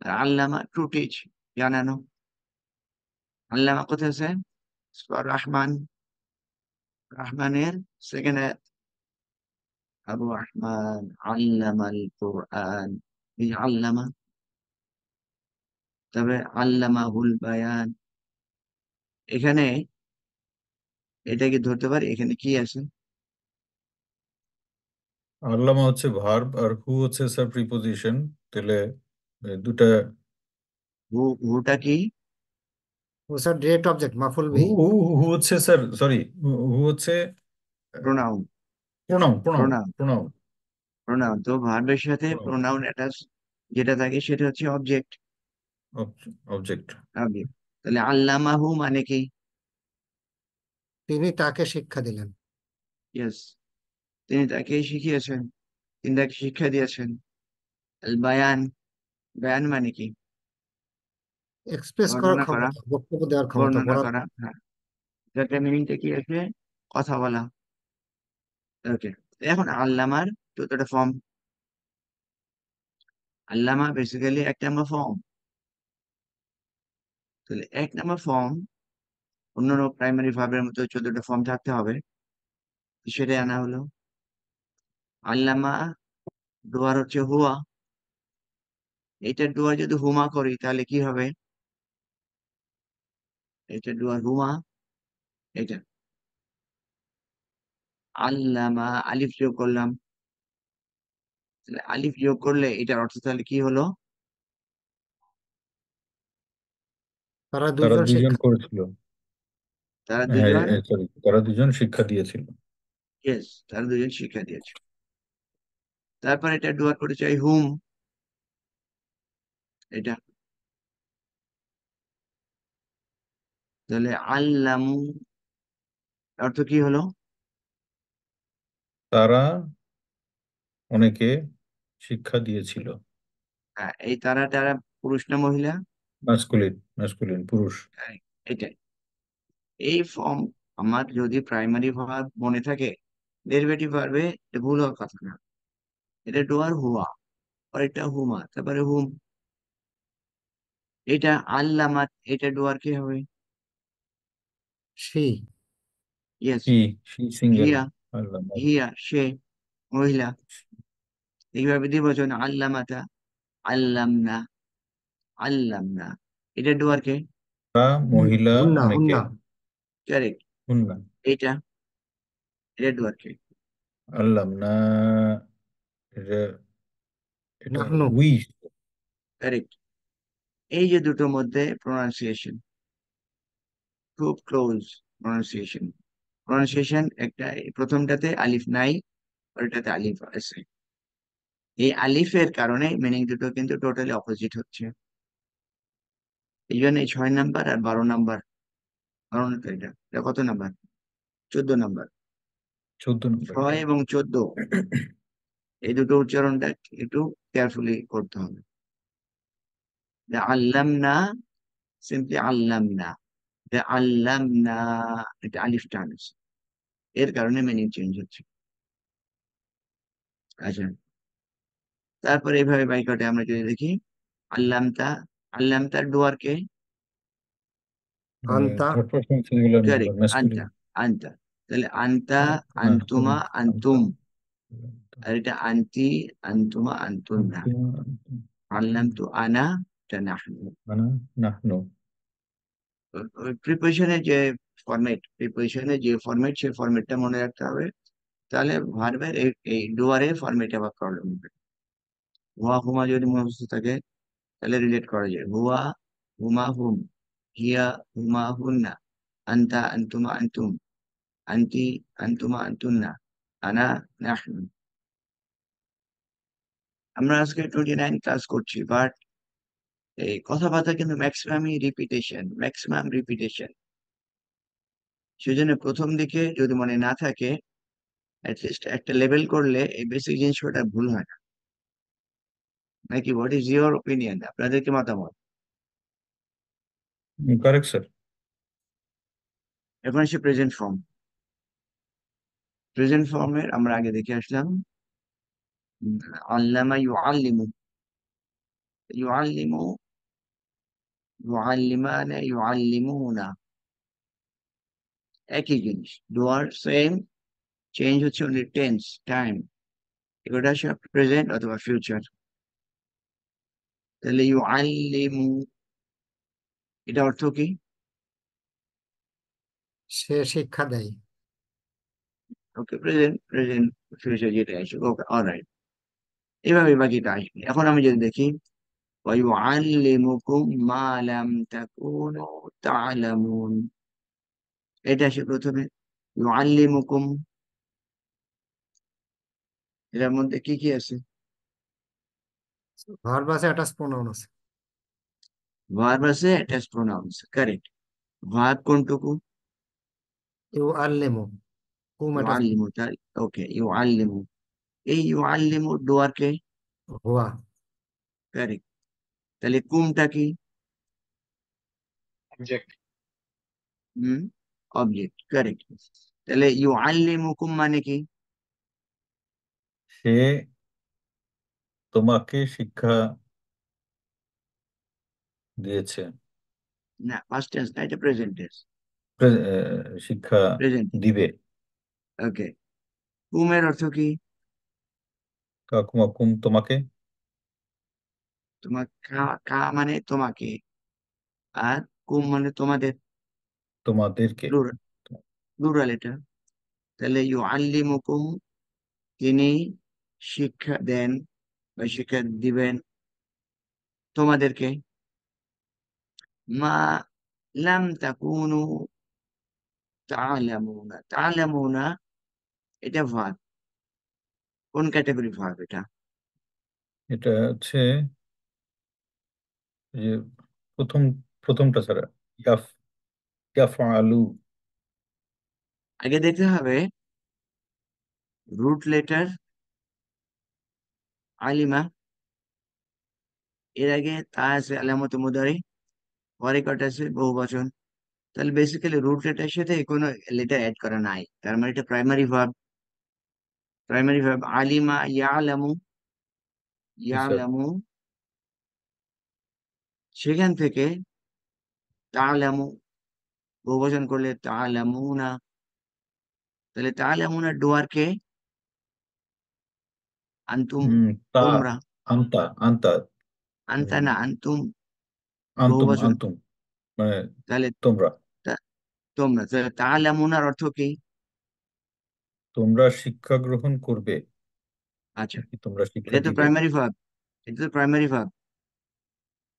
R Allama to teach, জানানো। আল্লামা কোথায় আছে? সূরা রহমান, রহমানের সেকেন্ড আয়াত। আর রহমান আল্লামাল কোরআন, এই যে আল্লামা। তবে আল্লামাহুল বায়ান, এখানে এটাকে ধরতে পারি এখানে কি আছে? আল্লামা হচ্ছে ভার্ব আর হু হচ্ছে স্যার প্রিপোজিশন। তাহলে দুটা। হুটা কি? ও স্যার ডিরেক্ট অবজেক্ট মাফুল হু বিহি। হু হু হচ্ছে স্যার, সরি, হু হচ্ছে pronoun, pronoun pronoun pronoun, pronoun pronoun. তো ভার্বের সাথে প্রোনাউন প্রোনাউন অ্যাটাচ যেটা থাকে সেটা হচ্ছে অবজেক্ট। অবজেক্ট। অবজেক্ট। তাহলে আল্লামাহু মানে কি? তিনি তাকে শিক্ষা দিলেন। ইয়েস, তিনি তাকে শিখিয়েছেন, তিনি তাকে শিক্ষা দিয়েছেন। আল বায়ান, বায়ান মানে কি? এক্সপ্রেস করার বর্ণনা করা, ক্ষমতা, বক্তব্য দেওয়ার ক্ষমতা, বর্ণনা বলার করা, ক্ষমতা। হ্যাঁ। যাতে মিনিংটা কি আছে? কথা বলা। ওকে, এখন আল্লামার যতটা ফর্ম, আল্লামা বেসিক্যালি 1 নম্বর ফর্ম। তাহলে 1 নম্বর ফর্ম, অন্যান্য প্রাইমারি ভার্বের মতো 14টা ফর্ম থাকতে হবে, সেটাই আনা হলো। আল্লামা ডুয়ার হচ্ছে হুয়া, এটা ডুয়ার যদি হুমা করি তাহলে কি হবে? এটা ডুয়ার হুমা, এটা আল্লামা, আলিফ যোগ করলাম। তাহলে আলিফ যোগ করলে এটার অর্থ তাহলে কি হলো? তারা তারা দুইজন দুইজন শিক্ষা। করেছিল। তারা হ্যাঁ, দুজন, সরি, তারা দুজন শিক্ষা দিয়েছিল। ইয়েস, তারা দুজন শিক্ষা দিয়েছে। তারপর এটা ডুয়ার করে চাই হুম, এটা তাহলে আল্লামু অর্থ কি হলো? তারা অনেকে শিক্ষা দিয়েছিল। হ্যাঁ, এই তারা তারা পুরুষ না মহিলা? ম্যাসকুলিন, ম্যাসকুলিন, পুরুষ। হ্যাঁ, এটাই। এই ফর্ম আমার যদি প্রাইমারি ভার্ব মনে থাকে, ডেরিভেটিভ ভার্বে ভুল হওয়ার কথা না। এটা ডুয়ার হুয়া, আর এটা হুমা, তারপরে হুম। এটা আল্লামাত, এটা ডুয়ার কি হবে? সি। ইয়েস, হি, সি সিঙ্গেল। হিয়া, আল্লাহ। হিয়া সে, মহিলা। এইভাবে দ্বিবচন আল্লামাতা, আল্লামনা, আল্লামনা। এটা ডুয়ার কে? তারা মহিলা হুন্না অনেকে। হুন্না। কারেক্ট। হুন্না। এটা এটা ডুয়ার কে? আল্লাহ না, এটা এটা নাহনু। উই। কারেক্ট। এই যে দুটোর মধ্যে প্রোনাউন্সিয়েশন খুব ক্লোজ। প্রোনাউন্সিয়েশন প্রোনাউন্সিয়েশন একটা, প্রথমটাতে আলিফ নাই, ওইটাতে আলিফ আছে। এই আলিফের কারণে মিনিং দুটো কিন্তু টোটালি অপোজিট হচ্ছে। এই জন্য এই 6 নাম্বার আর 12 নাম্বার, 12 না তো, এটা এটা কত নাম্বার? 14 নাম্বার। 14 নম্বর 6 এটা। এবং 14, এই দুটো উচ্চারণটা একটু কেয়ারফুলি করতে হবে। যে আল্লাম না, সিম্পলি আল্লাম না। যে আল্লাম না, এটা আলিফ টান আছে, এর কারণে মিনিং চেঞ্জ হচ্ছে। আচ্ছা, তারপরে এইভাবে বাইকটে আমরা যদি দেখি আল্লামতা, আল্লামতার ডুয়ার কে? আন্তা। Third person singular number, correct, আনতা, ম্যাসকুলিন। আনতা। তাহলে আনতা, না, আনতুমা, আনতা, আনতুম। আর এটা আনতি, আনতুমা, আনতুন্না। আনতুমা, আল্লাম তু আনা, এটা নাহনু। আনা, নাহনু। প্রিপোজিশনের যে ফরম্যাট সেই ফরম্যাটটা মনে রাখতে হবে। তাহলে ভার্বের এই ডুয়ারের ফরম্যাটে আবার প্রবলেম হবে। হুয়া হুমা যদি মুখস্থ থাকে তাহলে রিলেট করা যায়। হুয়া হুমা হুম, হিয়া হুমা হুন্না, আনতা আনতুমা আনতুম, আনতি আনতুমা আনতুন্না, আনা নাহনু। আমরা আজকে 29 ক্লাস করছি, বাট এই কথাবার্তা কিন্তু ম্যাক্সিমাম রিপিটেশন। সেজন্য প্রথম দিকে যদি মনে না থাকে, অ্যাটলিস্ট একটা লেভেল করলে এই বেসিক জিনিসটা ভুল হয় না। নাকি হোয়াট ইজ ইউর ওপিনিয়ন, আপনাদের কি মতামত? Correct sir. এখন আসে প্রেজেন্ট ফর্ম। প্রেজেন্ট ফর্মের আমরা আগে দেখে আসলাম। আল্লামা ইউআল্লিমু, ইউআল্লিমু, ইউআল্লিমানা, ইউআল্লিমুনা, একই জিনিস, ডুয়ার সেম, চেঞ্জ হচ্ছে অনলি টেন্স, টাইম। এগুলোটা সব প্রেজেন্ট অথবা ফিউচার। তাহলে ইউআল্লিমু, এটা অর্থ কি? সে শিক্ষা দেয়। ওকে, প্রেজেন্ট, প্রেজেন্ট ফিউচার যেটা আসে, ওকে, অলরাইট। এভাবে বাকিটা আসবে। এখন আমি যদি দেখি ويعلمكم ما لم تكونوا تعلمون, এটা আসে প্রথমে। ইউআল্লিমুকুম, এটার মধ্যে কি কি আছে? ভার্ব আছে, অ্যাটাচ প্রোনাউন আছে। ভার্ব আছে, অ্যাটাচ প্রোনাউন্স, কারেক্ট। ভার্ব কোনটুকু? ইউ আল্লেমু, কুম অ্যাটাচ ইউআল্লিমু, তাই, ওকে, ইউআল্লিমু। এই ইউআল্লিমু ডুয়ার কে? হুয়া। কারেক্ট। তাহলে কুমটা কি? অবজেক্ট। হুম, অবজেক্ট, কারেক্ট। তাহলে ইউআল্লিমুকুম মানে কি? সে তোমাকে শিক্ষা দিয়েছে। না, পাস্ট টেন্স না, এটা প্রেজেন্ট টেন্স। শিক্ষা প্রেজেন্ট, দিবে। ওকে। কুমের অর্থ কি? কাকুমাকুম, তোমাকে। তোমার কা, কা মানে তোমাকে, আর কুম মানে তোমাদের, তোমাদেরকে। প্লুরাল, প্লুরাল এটা। তাহলে ইউআল্লিমুকুম, তিনি শিক্ষা দেন বা শিক্ষা দিবেন তোমাদেরকে। মা লাম তাকুনু তা'লামুনা, তা'লামুনা এটা ভার্ব, কোন ক্যাটাগরি ভার্ব এটা? এটা হচ্ছে এই যে প্রথম প্রথমটা ছাড়া ইয়াফ ইয়াফআলু। আগে দেখতে হবে রুট লেটার আলিমা, এর আগে তা আছে আলামত মুদারি, পরে কটা আছে বহু বচন। তাহলে বেসিক্যালি রুট লেটার সাথে কোনো লেটার অ্যাড করা নাই, তার মানে এটা প্রাইমারি ভার্ব। প্রাইমারি ভার্ব আলিমা ইয়ালামু, জি স্যার। ইয়ালামু, সেখান থেকে তালামু, বহুবচন করলে তালামুনা। তাহলে তালামুনা ডুয়ার কে? আন্তুম, হুম। তা তোমরা। আন্তা আন্তা আনতা না, আন্তুম আন্তুম বহুবচন। আন্তুম মানে তাহলে তোমরা। তোমরা, তাহলে তালামুনার অর্থ কি? তোমরা শিক্ষা গ্রহণ করবে আচ্ছা, নাকি তোমরা শিক্ষা এটা তো দিবে? প্রাইমারি ভার্ব, এটা তো প্রাইমারি ভার্ব,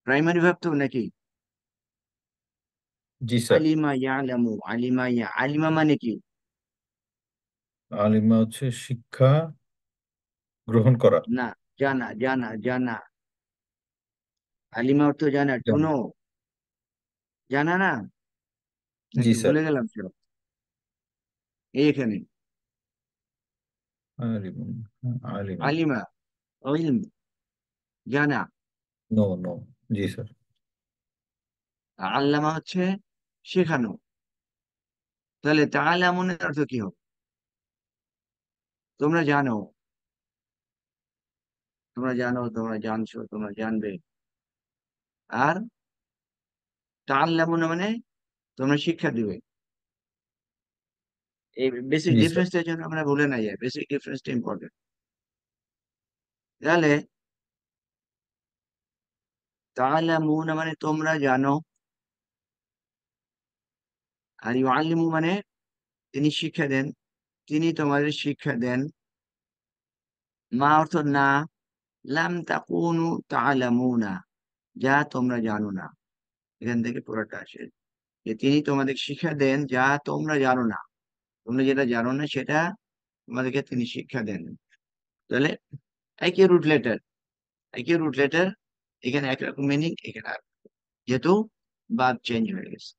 প্রাইমারি ভার্ব তো নাকি? জি স্যার। আলিমা ইয়ালামু, আলিমা আলিমা মানে কি? আলিমা হচ্ছে শিক্ষা গ্রহণ করা। না, জানা, জানা, জানা। আলিমা অর্থ জানা, জানো। টুনো, জানা না, জি নাকি স্যার। ভুলে গেলাম সব? এইখানে আলিমুন, আলিমুন। আলিমা, ইলম, জানা। No no. জি স্যার। আল্লামা হচ্ছে শেখানো। তাহলে তাআলামুনের অর্থ কি হবে? তোমরা জানো, তোমরা জানো, তোমরা জানছো, তোমরা জানবে। আর তাআল্লামুনা মানে তোমরা শিক্ষা দিবে। এই বেসিক জি স্যার। ডিফারেন্সটার জন্য আমরা ভুলে না যাই, বেসিক ডিফারেন্সটা ইম্পর্টেন্ট। তাহলে তাআলামুনা মানে তোমরা জানো, আর ইউআল্লিমু মানে তিনি শিক্ষা দেন, তিনি তোমাদের শিক্ষা দেন। মা অর্থ না, লাম তাকুনু তা'লামুনা যা তোমরা জানো না, এখান থেকে পুরোটা আসে, যে তিনি তোমাদের শিক্ষা দেন যা তোমরা জানো না। তোমরা যেটা জানো না সেটা তোমাদেরকে তিনি শিক্ষা দেন। তাহলে একই রুট লেটার, একই রুট লেটার, এখানে একরকম মিনিং, এখানে যেহেতু বাদ চেঞ্জ হয়ে গেছে,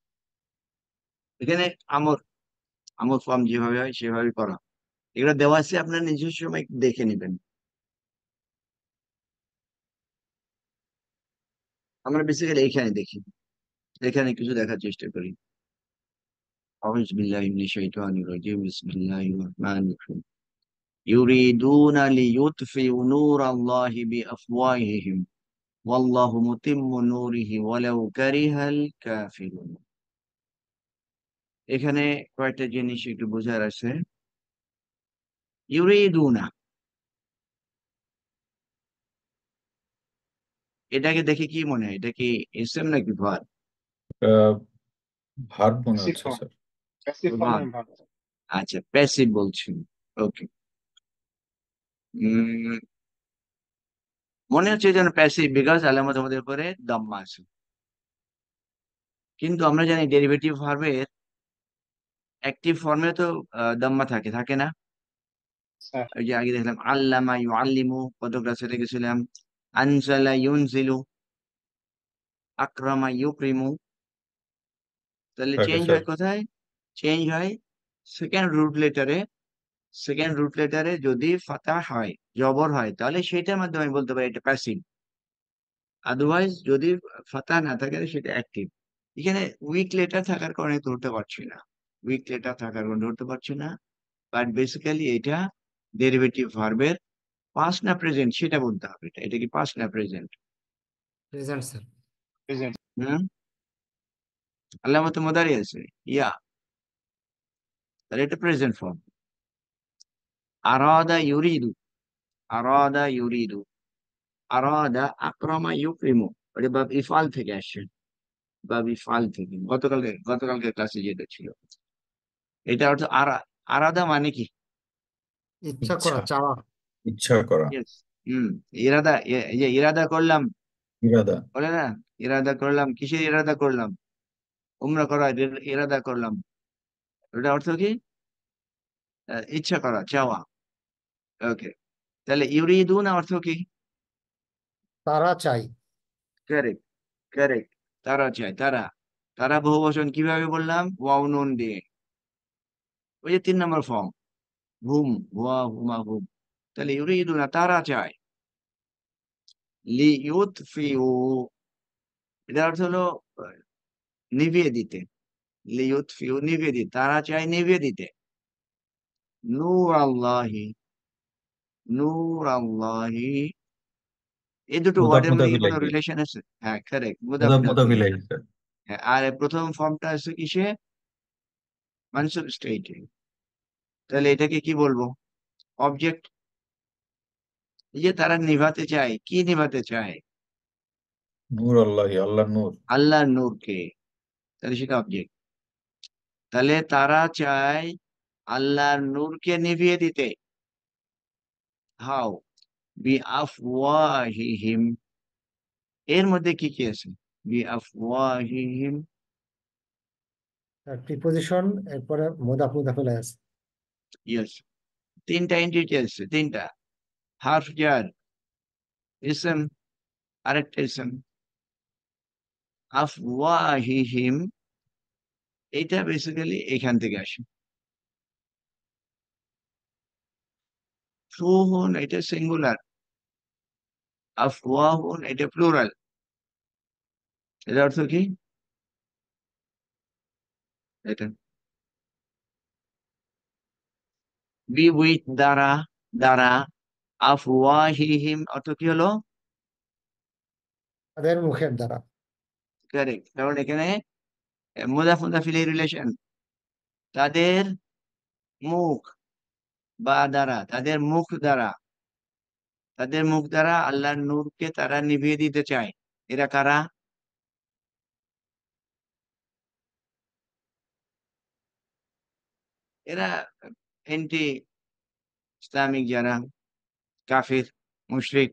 এখানে আমর, আমর ফর্ম যেভাবে হয় সেভাবে করা। এগুলো দেওয়া আছে, আপনার নিজস্ব সময় একটু দেখে নেবেন। আমরা বেসিক্যালি এখানে দেখি, এখানে কিছু দেখার চেষ্টা করি। আউযু বিল্লাহি মিনাশ শাইতানির রাজিম, বিসমিল্লাহির রহমানির রহিম। ইউরিদুনা লিইউতফিউ নূরাল্লাহি বিআফওয়াহিহিম ওয়াল্লাহু মুতিম্মু নূরিহি ওয়ালাউ কারিহাল কাফিরুন। এখানে কয়েকটা জিনিস একটু বোঝার আছে। ইউরিদুনা, এটাকে দেখে কি মনে হয়, এটা কি ইসম নাকি ভার্ব? ভার্ব মনে প্যাসিভ হচ্ছে ফর্ম, স্যার। প্যাসিভ ভার্ব, ফর্মের ভাব। আচ্ছা প্যাসিভ বলছেন। ওকে, মনে হচ্ছে যেন প্যাসিভ, বিকজ আলামত আমাদের পরে দাম্মা আছে। কিন্তু আমরা জানি ডেরিভেটিভ ভার্বের অ্যাক্টিভ ফর্মে তো দাম্মা থাকে, থাকে না? স্যার, ওই যে আগে দেখলাম আল্লামা ইউআল্লিমু, কত ক্লাসে দেখেছিলাম। আনজালা ইউনজিলু, আকরামা ইউকরিমু। তাহলে থাকে চেঞ্জ স্যার। হয় কোথায়? চেঞ্জ হয় সেকেন্ড রুট লেটারে। সেকেন্ড রুট লেটারে যদি ফাতা হয়, জবর হয়, তাহলে সেটার মাধ্যমে আমি বলতে পারি এটা প্যাসিভ। আদারওয়াইজ যদি ফাতা না থাকে সেটা অ্যাক্টিভ। এখানে উইক লেটার থাকার কারণে ধরতে পারছি না, উইক লেটার থাকার কারণে ধরতে পারছি না। বাট বেসিক্যালি এটা ডেরিভেটিভ ভার্বের পাস্ট না প্রেজেন্ট সেটা বলতে হবে। এটা এটা কি পাস্ট না প্রেজেন্ট? Present sir. প্রেজেন্ট। হুম, আল্লাহ মতো মোদারি আছে, ইয়া, তাহলে এটা প্রেজেন্ট ফর্ম। আরাদা ইউরিদু, আরাদা ইউরিদু, আরাদা আকরামা ইউকরিমু, এটা বাব ইফআল থেকে আসছে, বাব ইফআল থেকে। গতকালকে ক্লাসে যেটা ছিল, এটা অর্থ আরাদা মানে কি? ইচ্ছা ইচ্ছা করা, চাওয়া। ইচ্ছা করা ইয়েস। হুম। ইরাদা, এই যে ইরাদা করলাম ইরাদা বলে না, ইরাদা করলাম, কিসের ইরাদা করলাম? উমরা করার ইরাদা করলাম। ওটা অর্থ কি? ইচ্ছা করা, চাওয়া। ওকে, তাহলে ইউরিদুনা অর্থ কি? তারা চাই। Correct, correct. তারা চায়, তারা। তারা বহুবচন কিভাবে বললাম? ওয়াও নুন দিয়ে। ওই যে 3 নম্বর ফর্ম, হুম, ওয়া হুমা হুম। তাহলে ইউরিদুনা তারা চায়। লিইউতফিউ, এটার অর্থ হলো আহ, নিভিয়ে দিতে। লিইউতফিউ নিভিয়ে দিতে, তারা চায় নিভিয়ে দিতে। নূর আল্লাহি, নূর আল্লাহি, এই দুটো মুদাফ ওয়ার্ডের মধ্যে মুদাফ কি কোনো ইলাইহি রিলেশন আছে? হ্যাঁ, কারেক্ট, মুদাফ মুদাফ মুদাফ মুদাফ ইলাইহি। ইলাইহি স্যার। হ্যাঁ, আর প্রথম ফর্মটা আছে কিসে? মানসুব স্টেটে। তাহলে এটাকে কি বলবো? অবজেক্ট। এই যে তারা নিভাতে চায়, কি নিভাতে চায়? নূর আল্লাহি, আল্লাহর নূর। আল্লাহর নূরকে। তাহলে সেটা অবজেক্ট। তাহলে তারা চায় আল্লাহর নূরকে নিভিয়ে দিতে। হাউ? বি আফওয়াহিহিম, এর মধ্যে কি কি আছে? বি আফওয়াহিহিম। প্রিপোজিশন, এরপরে মুদাফ মুদাফ ইলাইহি আছে। ইয়েস। তিনটা এন্টিটি আছে, তিনটা। হারফ জার, ইসম, আরেকটা ইসম। আফওয়াহিহিম, এটা বেসিক্যালি এখান থেকে আসে। ফুহুন এটা সিঙ্গুলার, আফওয়াহুন এটা প্লুরাল। এর অর্থ কি? এটা বি উইথ, দ্বারা, দ্বারা। আফওয়াহিহিম অর্থ কি হলো? তাদের মুখের দ্বারা। কারেক্ট, কারণ এখানে মুদাফ মুদাফিল রিলেশন। তাদের মুখ, বা দ্বারা, তাদের মুখ দ্বারা, তাদের মুখ দ্বারা আল্লাহর নূরকে তারা নিভিয়ে দিতে চায়। এরা কারা? এরা এন্টি ইসলামিক যারা, কাফির, মুশরিক,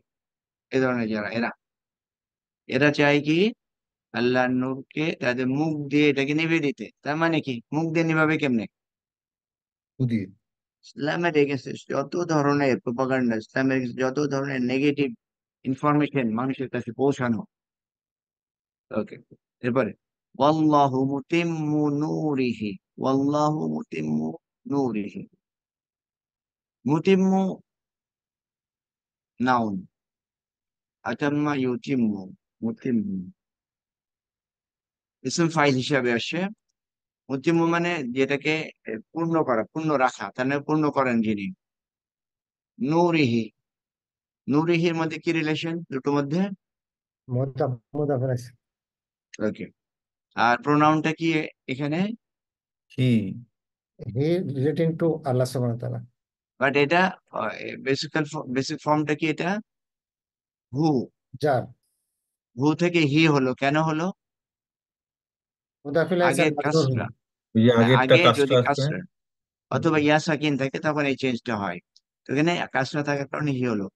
এ ধরনের যারা, এরা এরা চায় কি? আল্লাহর নূরকে তাদের মুখ দিয়ে এটাকে নিভিয়ে দিতে। তার মানে কি? মুখ দিয়ে নিভাবে কেমনে? খুদি ইসলামের এগেন্সে যত ধরনের প্রোপাগান্ডা, ইসলামের against যত ধরনের নেগেটিভ ইনফরমেশন মানুষের কাছে পৌঁছানো। ওকে, এরপরে ওয়াল্লাহু মুতিম্মু নূরিহি, ওয়াল্লাহু মুতিম্মু নূরিহি। মুতিম্মু নাউন, আতাম্মা ইউতিম্মু, মুতিম্মু ইসম ফাইল হিসাবে আসে। মুতিম্মু মানে যেটাকে পূর্ণ করা, পূর্ণ রাখা, তার মানে পূর্ণ করেন যিনি। নূরিহি, নূরিহির মধ্যে কি রিলেশন দুটোর মধ্যে? মুদাফ মুদাফ ইলাইহি। ওকে, আর প্রোনাউনটা কি এখানে? হি হি রিলেটিং টু আল্লাহ সুবহানাহু ওয়া তাআলা। বাট এটা বেসিক ফর্মটা কি এটা? হু। যার হু থেকে হি হলো, কেন হলো? মুদাফ ইলাইহি আগে আর মাজরুর হলো। কাসরা, ওই যে আগেরটা আগে কাজটা যদি আছে। কাসরা অথবা ইয়া সাকিন থাকে তখন এই চেঞ্জটা হয়। তো এখানে কাসরা থাকার কারণে হি হলো।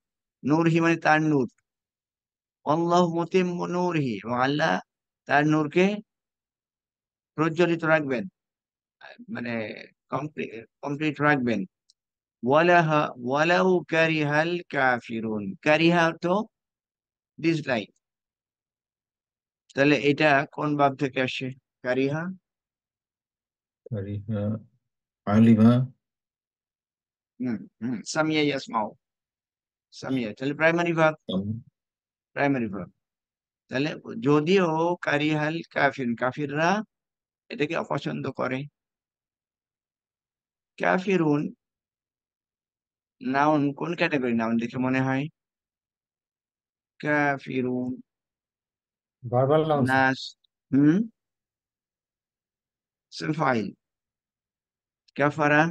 নূর হি মানে তার নূর। আল্লাহ মুতিম্মু নূরিহি, এবং আল্লাহ তার নূরকে প্রজ্বলিত রাখবেন, মানে কমপ্লিট রাখবেন। ওয়ালাহা ওয়ালাউ কারিহাল কাফিরুন, কারিহা তো ডিসলাইক। তাহলে এটা কোন বাব থেকে আসে? কারিহা। কারিহা, আলিমা। হুম, হুম, সামিয়া ইয়াসমাউ, সামিয়া, তাহলে প্রাইমারি ভাব, প্রাইমারি ভাব। তাহলে যদিও কারিহাল কাফির, কাফিররা এটাকে অপছন্দ করে। কাফিরুন নাউন, কোন ক্যাটাগরি নাউন দেখে মনে হয়? Kafirun verbal noun sir. নাস, হুম, ইসম ফাইল। কাফারা,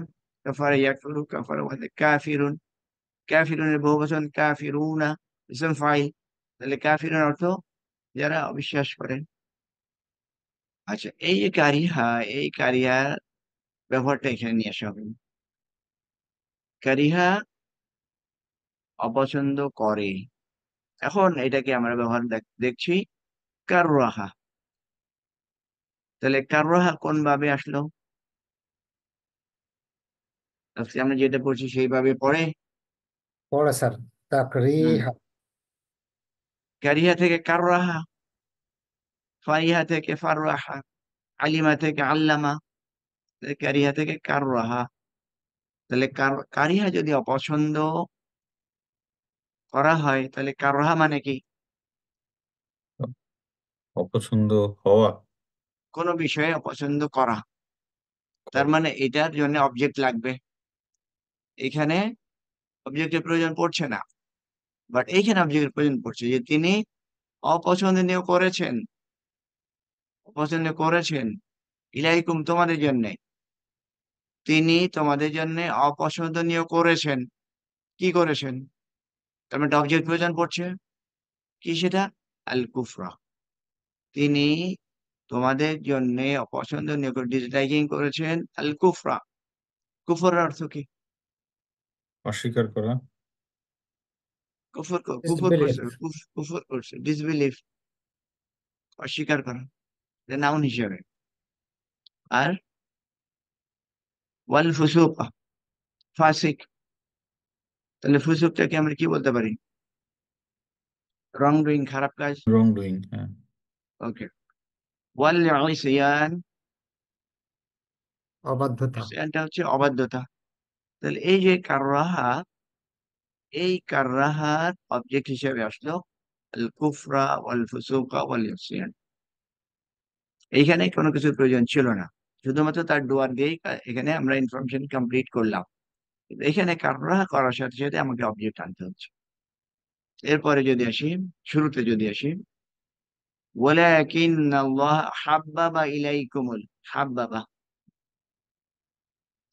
কাফারা ইয়াকফুরু, কাফারা ওয়াদে কাফিরুন। কাফিরুনের বহুবচন কাফিরুনা, ইসম ফাইল। তাহলে কাফিরুন অর্থ যারা অবিশ্বাস করে। আচ্ছা, এই যে কারিহা, এই কারিহার ব্যবহারটা এখানে নিয়ে আসা হবে। কারিহা অপছন্দ করে। এখন এটাকে আমরা ব্যবহার দেখছি কাররাহা। তাহলে কাররাহা কোন ভাবে আসলো? আজকে আমরা যেটা পড়ছি সেইভাবে পড়ে। পড়ে স্যার, হুম। তাকরিহা। কারিহা থেকে কাররাহা, ফারিহা থেকে ফাররাহা, আলিমা থেকে আল্লামা, তাহলে কারিহা থেকে কাররাহা। তাহলে কারিহা যদি অপছন্দ করা হয় তাহলে কাররাহা মানে কি? অপছন্দ হওয়া। কোনো বিষয়ে অপছন্দ করা। তার করা। মানে এটার জন্য অবজেক্ট লাগবে। এখানে অবজেক্টের প্রয়োজন পড়ছে না, বাট এইখানে অবজেক্টের প্রয়োজন পড়ছে, যে তিনি অপছন্দনীয় করেছেন, অপছন্দ করেছেন ইলাইকুম তোমাদের জন্য, তিনি তোমাদের জন্য অপছন্দনীয় করেছেন। কি করেছেন? তার মানে অবজেক্ট প্রয়োজন পড়ছে। কি সেটা? আল কুফরা। তিনি তোমাদের জন্য অপছন্দনীয় ডিসলাইকিং করেছেন আল কুফরা। কুফরের অর্থ কি? অস্বীকার করা। কুফর কুফর ডিসবিলিভ। করছে, কুফর করছে, ডিসবিলিভ, অস্বীকার করা, নাউন হিসেবে। আর ওয়াল ফুসুক, ফাসিক। তাহলে ফুসুকটাকে আমরা কি বলতে পারি? রং ডুইং, খারাপ কাজ। রং ডুইং, হ্যাঁ। ওকে। ওয়াল ইসয়ান, অবাধ্যতা। ইসয়ানটা হচ্ছে অবাধ্যতা। তাহলে এই যে কাররাহা, এই কাররাহার অবজেক্ট হিসেবে আসলো আল কুফরা ওয়াল ফুসুকা ওয়াল ইসয়ান। এইখানে কোনো কিছুর প্রয়োজন ছিল না, শুধুমাত্র তার ডুয়ার দিয়েই এখানে আমরা ইনফরমেশন কমপ্লিট করলাম। কিন্তু এখানে কাররাহা করার সাথে সাথে আমাকে অবজেক্ট আনতে হচ্ছে। এরপরে যদি আসি, শুরুতে যদি আসি, ওয়ালাকিন আল্লাহ হাব্বাবা ইলাইকুমুল, হাব্বাবা,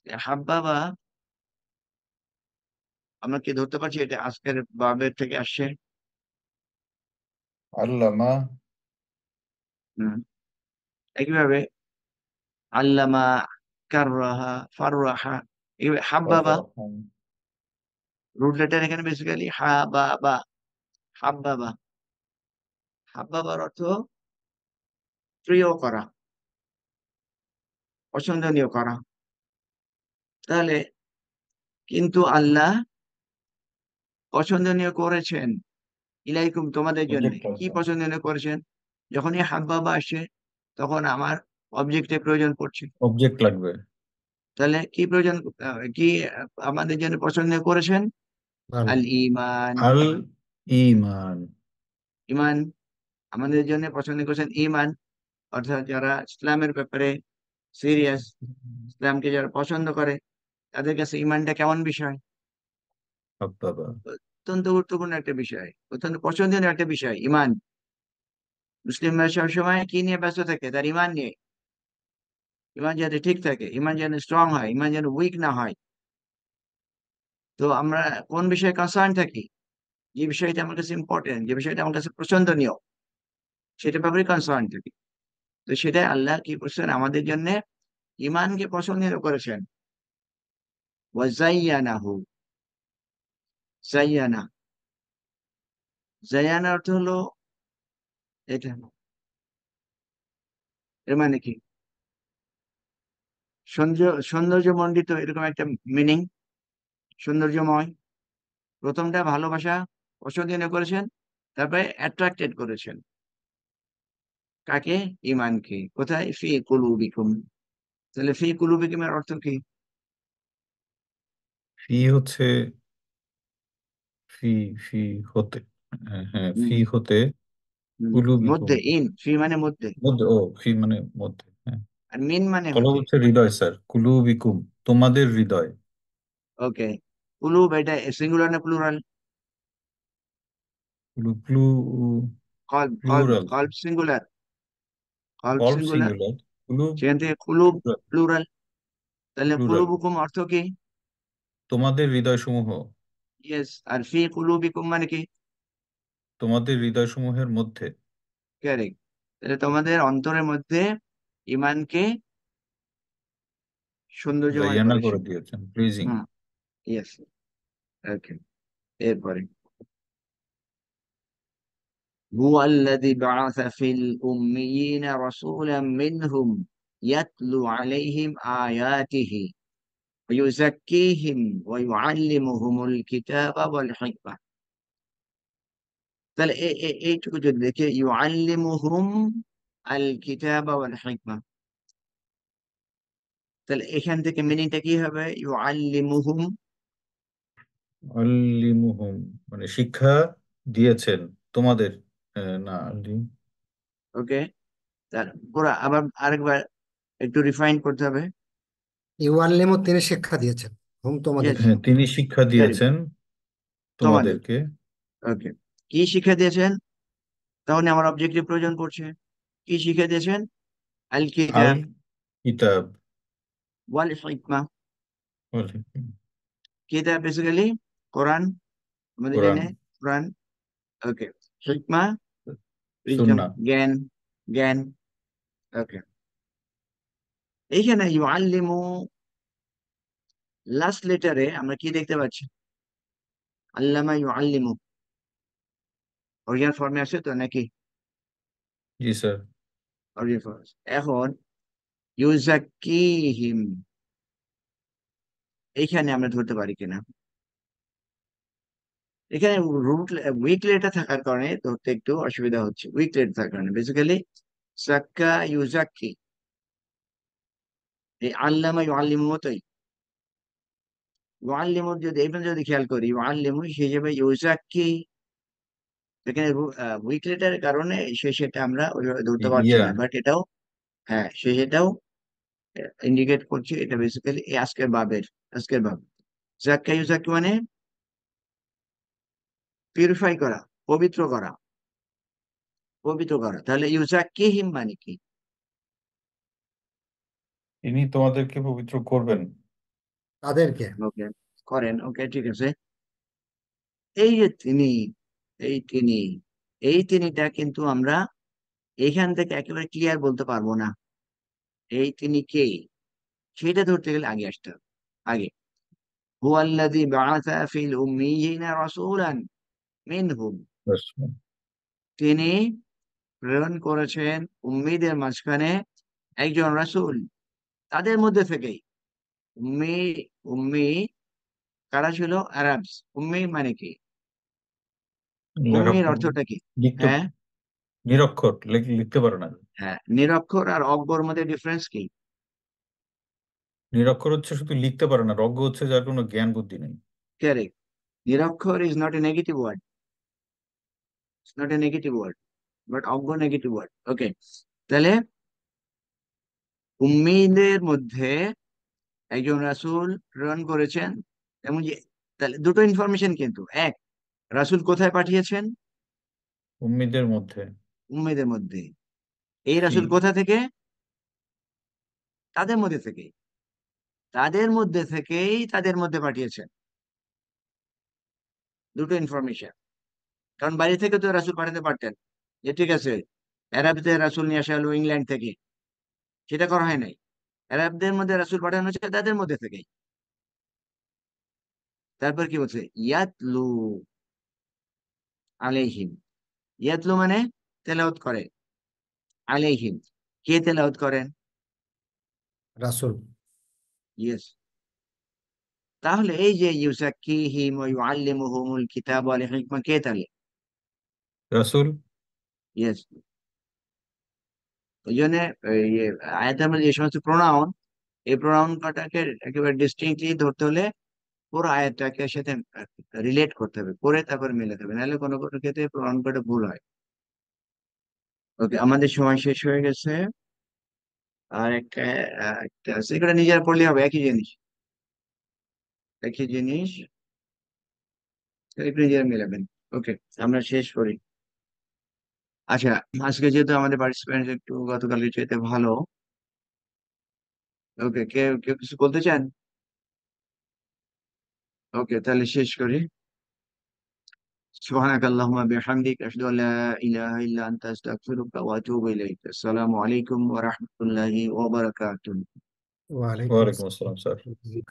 হাব্বাবা আমরা কি ধরতে পারছি এটা আজকের বাবের থেকে আসছে? আল্লামা। হুম। একইভাবে আল্লামা, কাররাহা, ফাররাহা, এইভাবে হাব্বাবা। রুট লেটার এখানে বেসিক্যালি হা বা বা, হাব্বাবা। হাব্বাবার অর্থ প্রিয় করা, পছন্দনীয় করা। তাহলে কিন্তু আল্লাহ পছন্দনীয় করেছেন ইলাইকুম তোমাদের জন্য। প্রজেক্ট কি আছে। পছন্দনীয় করেছেন? যখনই হাব্বাবা আসে তখন আমার অবজেক্টের প্রয়োজন পড়ছে। অবজেক্ট লাগবে। তাহলে কি প্রয়োজন, কি আমাদের জন্য পছন্দনীয় করেছেন? মান। আল ইমান। আল ইমান। ইমান আমাদের জন্য পছন্দ করেছেন ইমান, অর্থাৎ যারা ইসলামের ব্যাপারে সিরিয়াস, ইসলামকে যারা পছন্দ করে, তাদের কাছে ইমানটা কেমন বিষয়? হাব্বাবা। অত্যন্ত গুরুত্বপূর্ণ একটা বিষয়, অত্যন্ত পছন্দনীয় একটা বিষয় ইমান। মুসলিমরা সবসময় কি নিয়ে ব্যস্ত থাকে? তার ইমান নিয়ে। ইমান যাতে ঠিক থাকে, ইমান যেন স্ট্রং হয়, ইমান যেন উইক না হয়। তো আমরা কোন বিষয়ে কনসার্ন থাকি? যে বিষয়টা আমার কাছে ইম্পর্টেন্ট, যে বিষয়টা আমার কাছে পছন্দনীয়, সেটা ব্যাপারে কনসার্ন থাকি। তো সেটাই আল্লাহ কি করছেন আমাদের জন্য, ইমানকে পছন্দনীয় করেছেন। ওয়াজাইয়ানাহু, জাইয়ানা, জাইয়ানা অর্থ হলো এটা, এর মানে কি? সৌন্দর্য মণ্ডিত, এরকম একটা মিনিং। সৌন্দর্যময়। প্রথমটা ভালোবাসা, পছন্দনীয় করেছেন, তারপরে অ্যাট্রাক্টেড করেছেন কাকে? ইমানকে। কোথায়? ফি কুলুবিকুম। তাহলে ফি কুলুবিকুমের অর্থ কি? ফি হচ্ছে ফি ফি হতে, হ্যাঁ হ্যাঁ, ফি হুম, হতে হুম। কুলুবিকুম। মধ্যে, ফি মানে মধ্যে, মধ্যে, ও ফি মানে মধ্যে, হ্যাঁ। আর মিন মানে কলব হতে। হচ্ছে হৃদয় স্যার, কুলুবিকুম তোমাদের হৃদয়। ওকে। কুলুব এটা সিঙ্গুলার না প্লুরাল? ক্লু ক্লু কল্ব, কল্ব, প্লুরাল। কল্ব সিঙ্গুলার, কল্ব কল্ব সিঙ্গুলার, সিঙ্গুলার, কুলুব সেখান থেকে কুলুব প্লুরাল। প্লুরাল। তাহলে প্লুরাল। কুলুবুকুম অর্থ কি? তোমাদের হৃদয় সমূহ। ইয়েস। আর ফি কুলুবিকুম মানে কি? তোমাদের হৃদয় সমূহের মধ্যে। কারেক্ট। তাহলে তোমাদের অন্তরের মধ্যে ইমানকে সৌন্দর্যময় জাইয়ানা করে করেছেন। দিয়েছেন, প্লিজিং। হুম। ইয়েস, ওকে। এরপরে هو الذي بعث في الأميين رسولا منهم يتلو عليهم آياته ويزكيهم ويعلمهم الكتاب والحكمة। তাহলে এইটুকু যদি দেখে ইউআল্লিমুহুম আল কিতাবা ওয়াল হিকমা, তাহলে এখান থেকে মিনিংটা কি হবে? ইউআল্লিমুহুম, আল্লিমুহুম মানে শিক্ষা দিয়েছেন তোমাদের। না ওকে। তার পুরো আবার আরেকবার একটু রিফাইন করতে হবে। ইউআল্লিমু তিনি শিক্ষা দিয়েছেন, হুম ইয়েস, তোমাদেরকে। হ্যাঁ, তিনি শিক্ষা ভেরি গুড, দিয়েছেন তোমাদের। তোমাদেরকে। ওকে, কি শিক্ষা দিয়েছেন? তাহলে আমার অবজেক্টিভ প্রয়োজন পড়ছে। কি শিক্ষা দিয়েছেন? আল আল কিতাব কিতাব ওয়াল হিকমা। ওয়াল হিকমা, কিতাব বেসিক্যালি কোরআন, আমাদের কোরআন, জেনে কোরআন। ওকে, হিকমা উইজডম, সুন্নাহ। জ্ঞান, জ্ঞান। ওকে, এইখানে ইউআল্লিমু লাস্ট লেটারে আমরা কি দেখতে পাচ্ছি? আল্লামা ইউআল্লিমু অরিজিনাল ফর্মে আছে তো নাকি? জি স্যার। Original form. এখন ইউজাক্কিহিম, এইখানে আমরা ধরতে পারি কিনা? এখানে রুট উইক লেটার থাকার কারণে ধরতে একটু অসুবিধা হচ্ছে। উইক লেটার থাকার কারণে বেসিক্যালি সাক্কা ইউজাক্কি, এই আল্লামা ইউআল্লিমু মতোই। ইউআল্লিমুর যদি এইখানে যদি খেয়াল করি, ইউআল্লিমু সেই হিসেবে ইউজাক্কি, এখানে উইক লেটারের কারণে সে সেটা আমরা ওইভাবে ধরতে পারছি ইয়া না, বাট এটাও, হ্যাঁ সে সেটাও ইন্ডিকেট করছে। এটা বেসিক্যালি এই আজকের ভাবের, আজকের ভাব। জাক্কা ইউজাক্কি মানে পিউরিফাই করা, পবিত্র করা, পবিত্র করা। তাহলে ইউজাক্কিহিম মানে কি? তিনি তোমাদেরকে পবিত্র করবেন। তাদেরকে। ওকে, করেন, ওকে ঠিক আছে। এই যে তিনি, এই তিনি, এই তিনিটা কিন্তু আমরা এখান থেকে একেবারে ক্লিয়ার বলতে পারবো না এই তিনি কে। সেটা ধরতে গেলে আগে আসতে হবে। আগে হুয়াল্লাযী বাআসা ফিল উম্মিয়িনা রাসূলান মিনহুম, রাসূল। তিনি প্রেরণ করেছেন উম্মীদের মাঝখানে একজন রাসূল, তাদের মধ্যে থেকেই। উম্মি, উম্মি কারা ছিল? আরবস। উম্মি মানে কি? উম্মির লেখাপড়া অর্থটা কি? লিখতে, হ্যাঁ, নিরক্ষর লিখতে পারে না। হ্যাঁ, নিরক্ষর আর অজ্ঞর মধ্যে ডিফারেন্স কি? নিরক্ষর হচ্ছে শুধু লিখতে পারে না, অজ্ঞ হচ্ছে যার কোনো জ্ঞান বুদ্ধি নেই। কারেক্ট। নিরক্ষর is not a negative word, it's not a negative word, but অজ্ঞ নেগেটিভ ওয়ার্ড। ওকে, তাহলে উম্মিদের মধ্যে একজন রাসূল প্রেরণ করেছেন। এমন যে, তাহলে দুটো ইনফরমেশন কিন্তু। এক, রাসূল কোথায় পাঠিয়েছেন? উম্মীদের মধ্যে। উম্মিদের মধ্যে। এই কি? রাসূল কোথা থেকে? তাদের মধ্যে থেকেই, তাদের মধ্যে থেকেই তাদের মধ্যে পাঠিয়েছেন। দুটো ইনফরমেশন। কারণ বাইরে থেকে তো রাসূল পাঠাতে পারতেন, যে ঠিক আছে আরবদের রাসূল নিয়ে আসা হলো ইংল্যান্ড থেকে, সেটা করা হয় নাই। আরবদের মধ্যে রাসূল পাঠানো হচ্ছে তাদের মধ্যে থেকেই। তারপর কি বলছে? ইয়াতলু আলাইহিম, ইয়াতলু মানে তেলাওয়াত করে, আলাইহিম, কে তেলাওয়াত করেন? রাসূল। ইয়েস। তাহলে এই যে ইউজাক্কিহিম ওয়া ইউআল্লিমুহুমুল কিতাবা ওয়াল হিকমা, কে তাহলে? রাসূল। ইয়েস। ওই জন্য এই আয়াতের মধ্যে যে সমস্ত প্রোনাউন, এই প্রোনাউন কটাকে একেবারে ডিস্টিংক্টলি ধরতে হলে পুরো আয়াতটাকে সাথে রিলেট করতে হবে, করে তারপর মিলাতে হবে, নাহলে কোনো কোনো ক্ষেত্রে প্রোনাউন কটা ভুল হয়। ওকে, আমাদের সময় শেষ হয়ে গেছে। আর একটা আছে, এগুলো নিজেরা পড়লে হবে, একই জিনিস, একই জিনিস, একটু নিজেরা মিলাবেন। ওকে, আমরা শেষ করি। আচ্ছা, আজকে যেহেতু আমাদের পার্টিসিপেন্ট একটু গতকালের চাইতে ভালো। ওকে, কেউ কেউ কিছু বলতে চান? ওকে, তাহলে শেষ করি। سبحانك اللهم وبحمدك أشهد أن لا إله إلا أنت أستغفرك وأتوب إليك. السلام عليكم ورحمة الله وبركاته. ওয়ালাইকুম ওয়ালাইকুম আসসালাম স্যার। আসসালাম।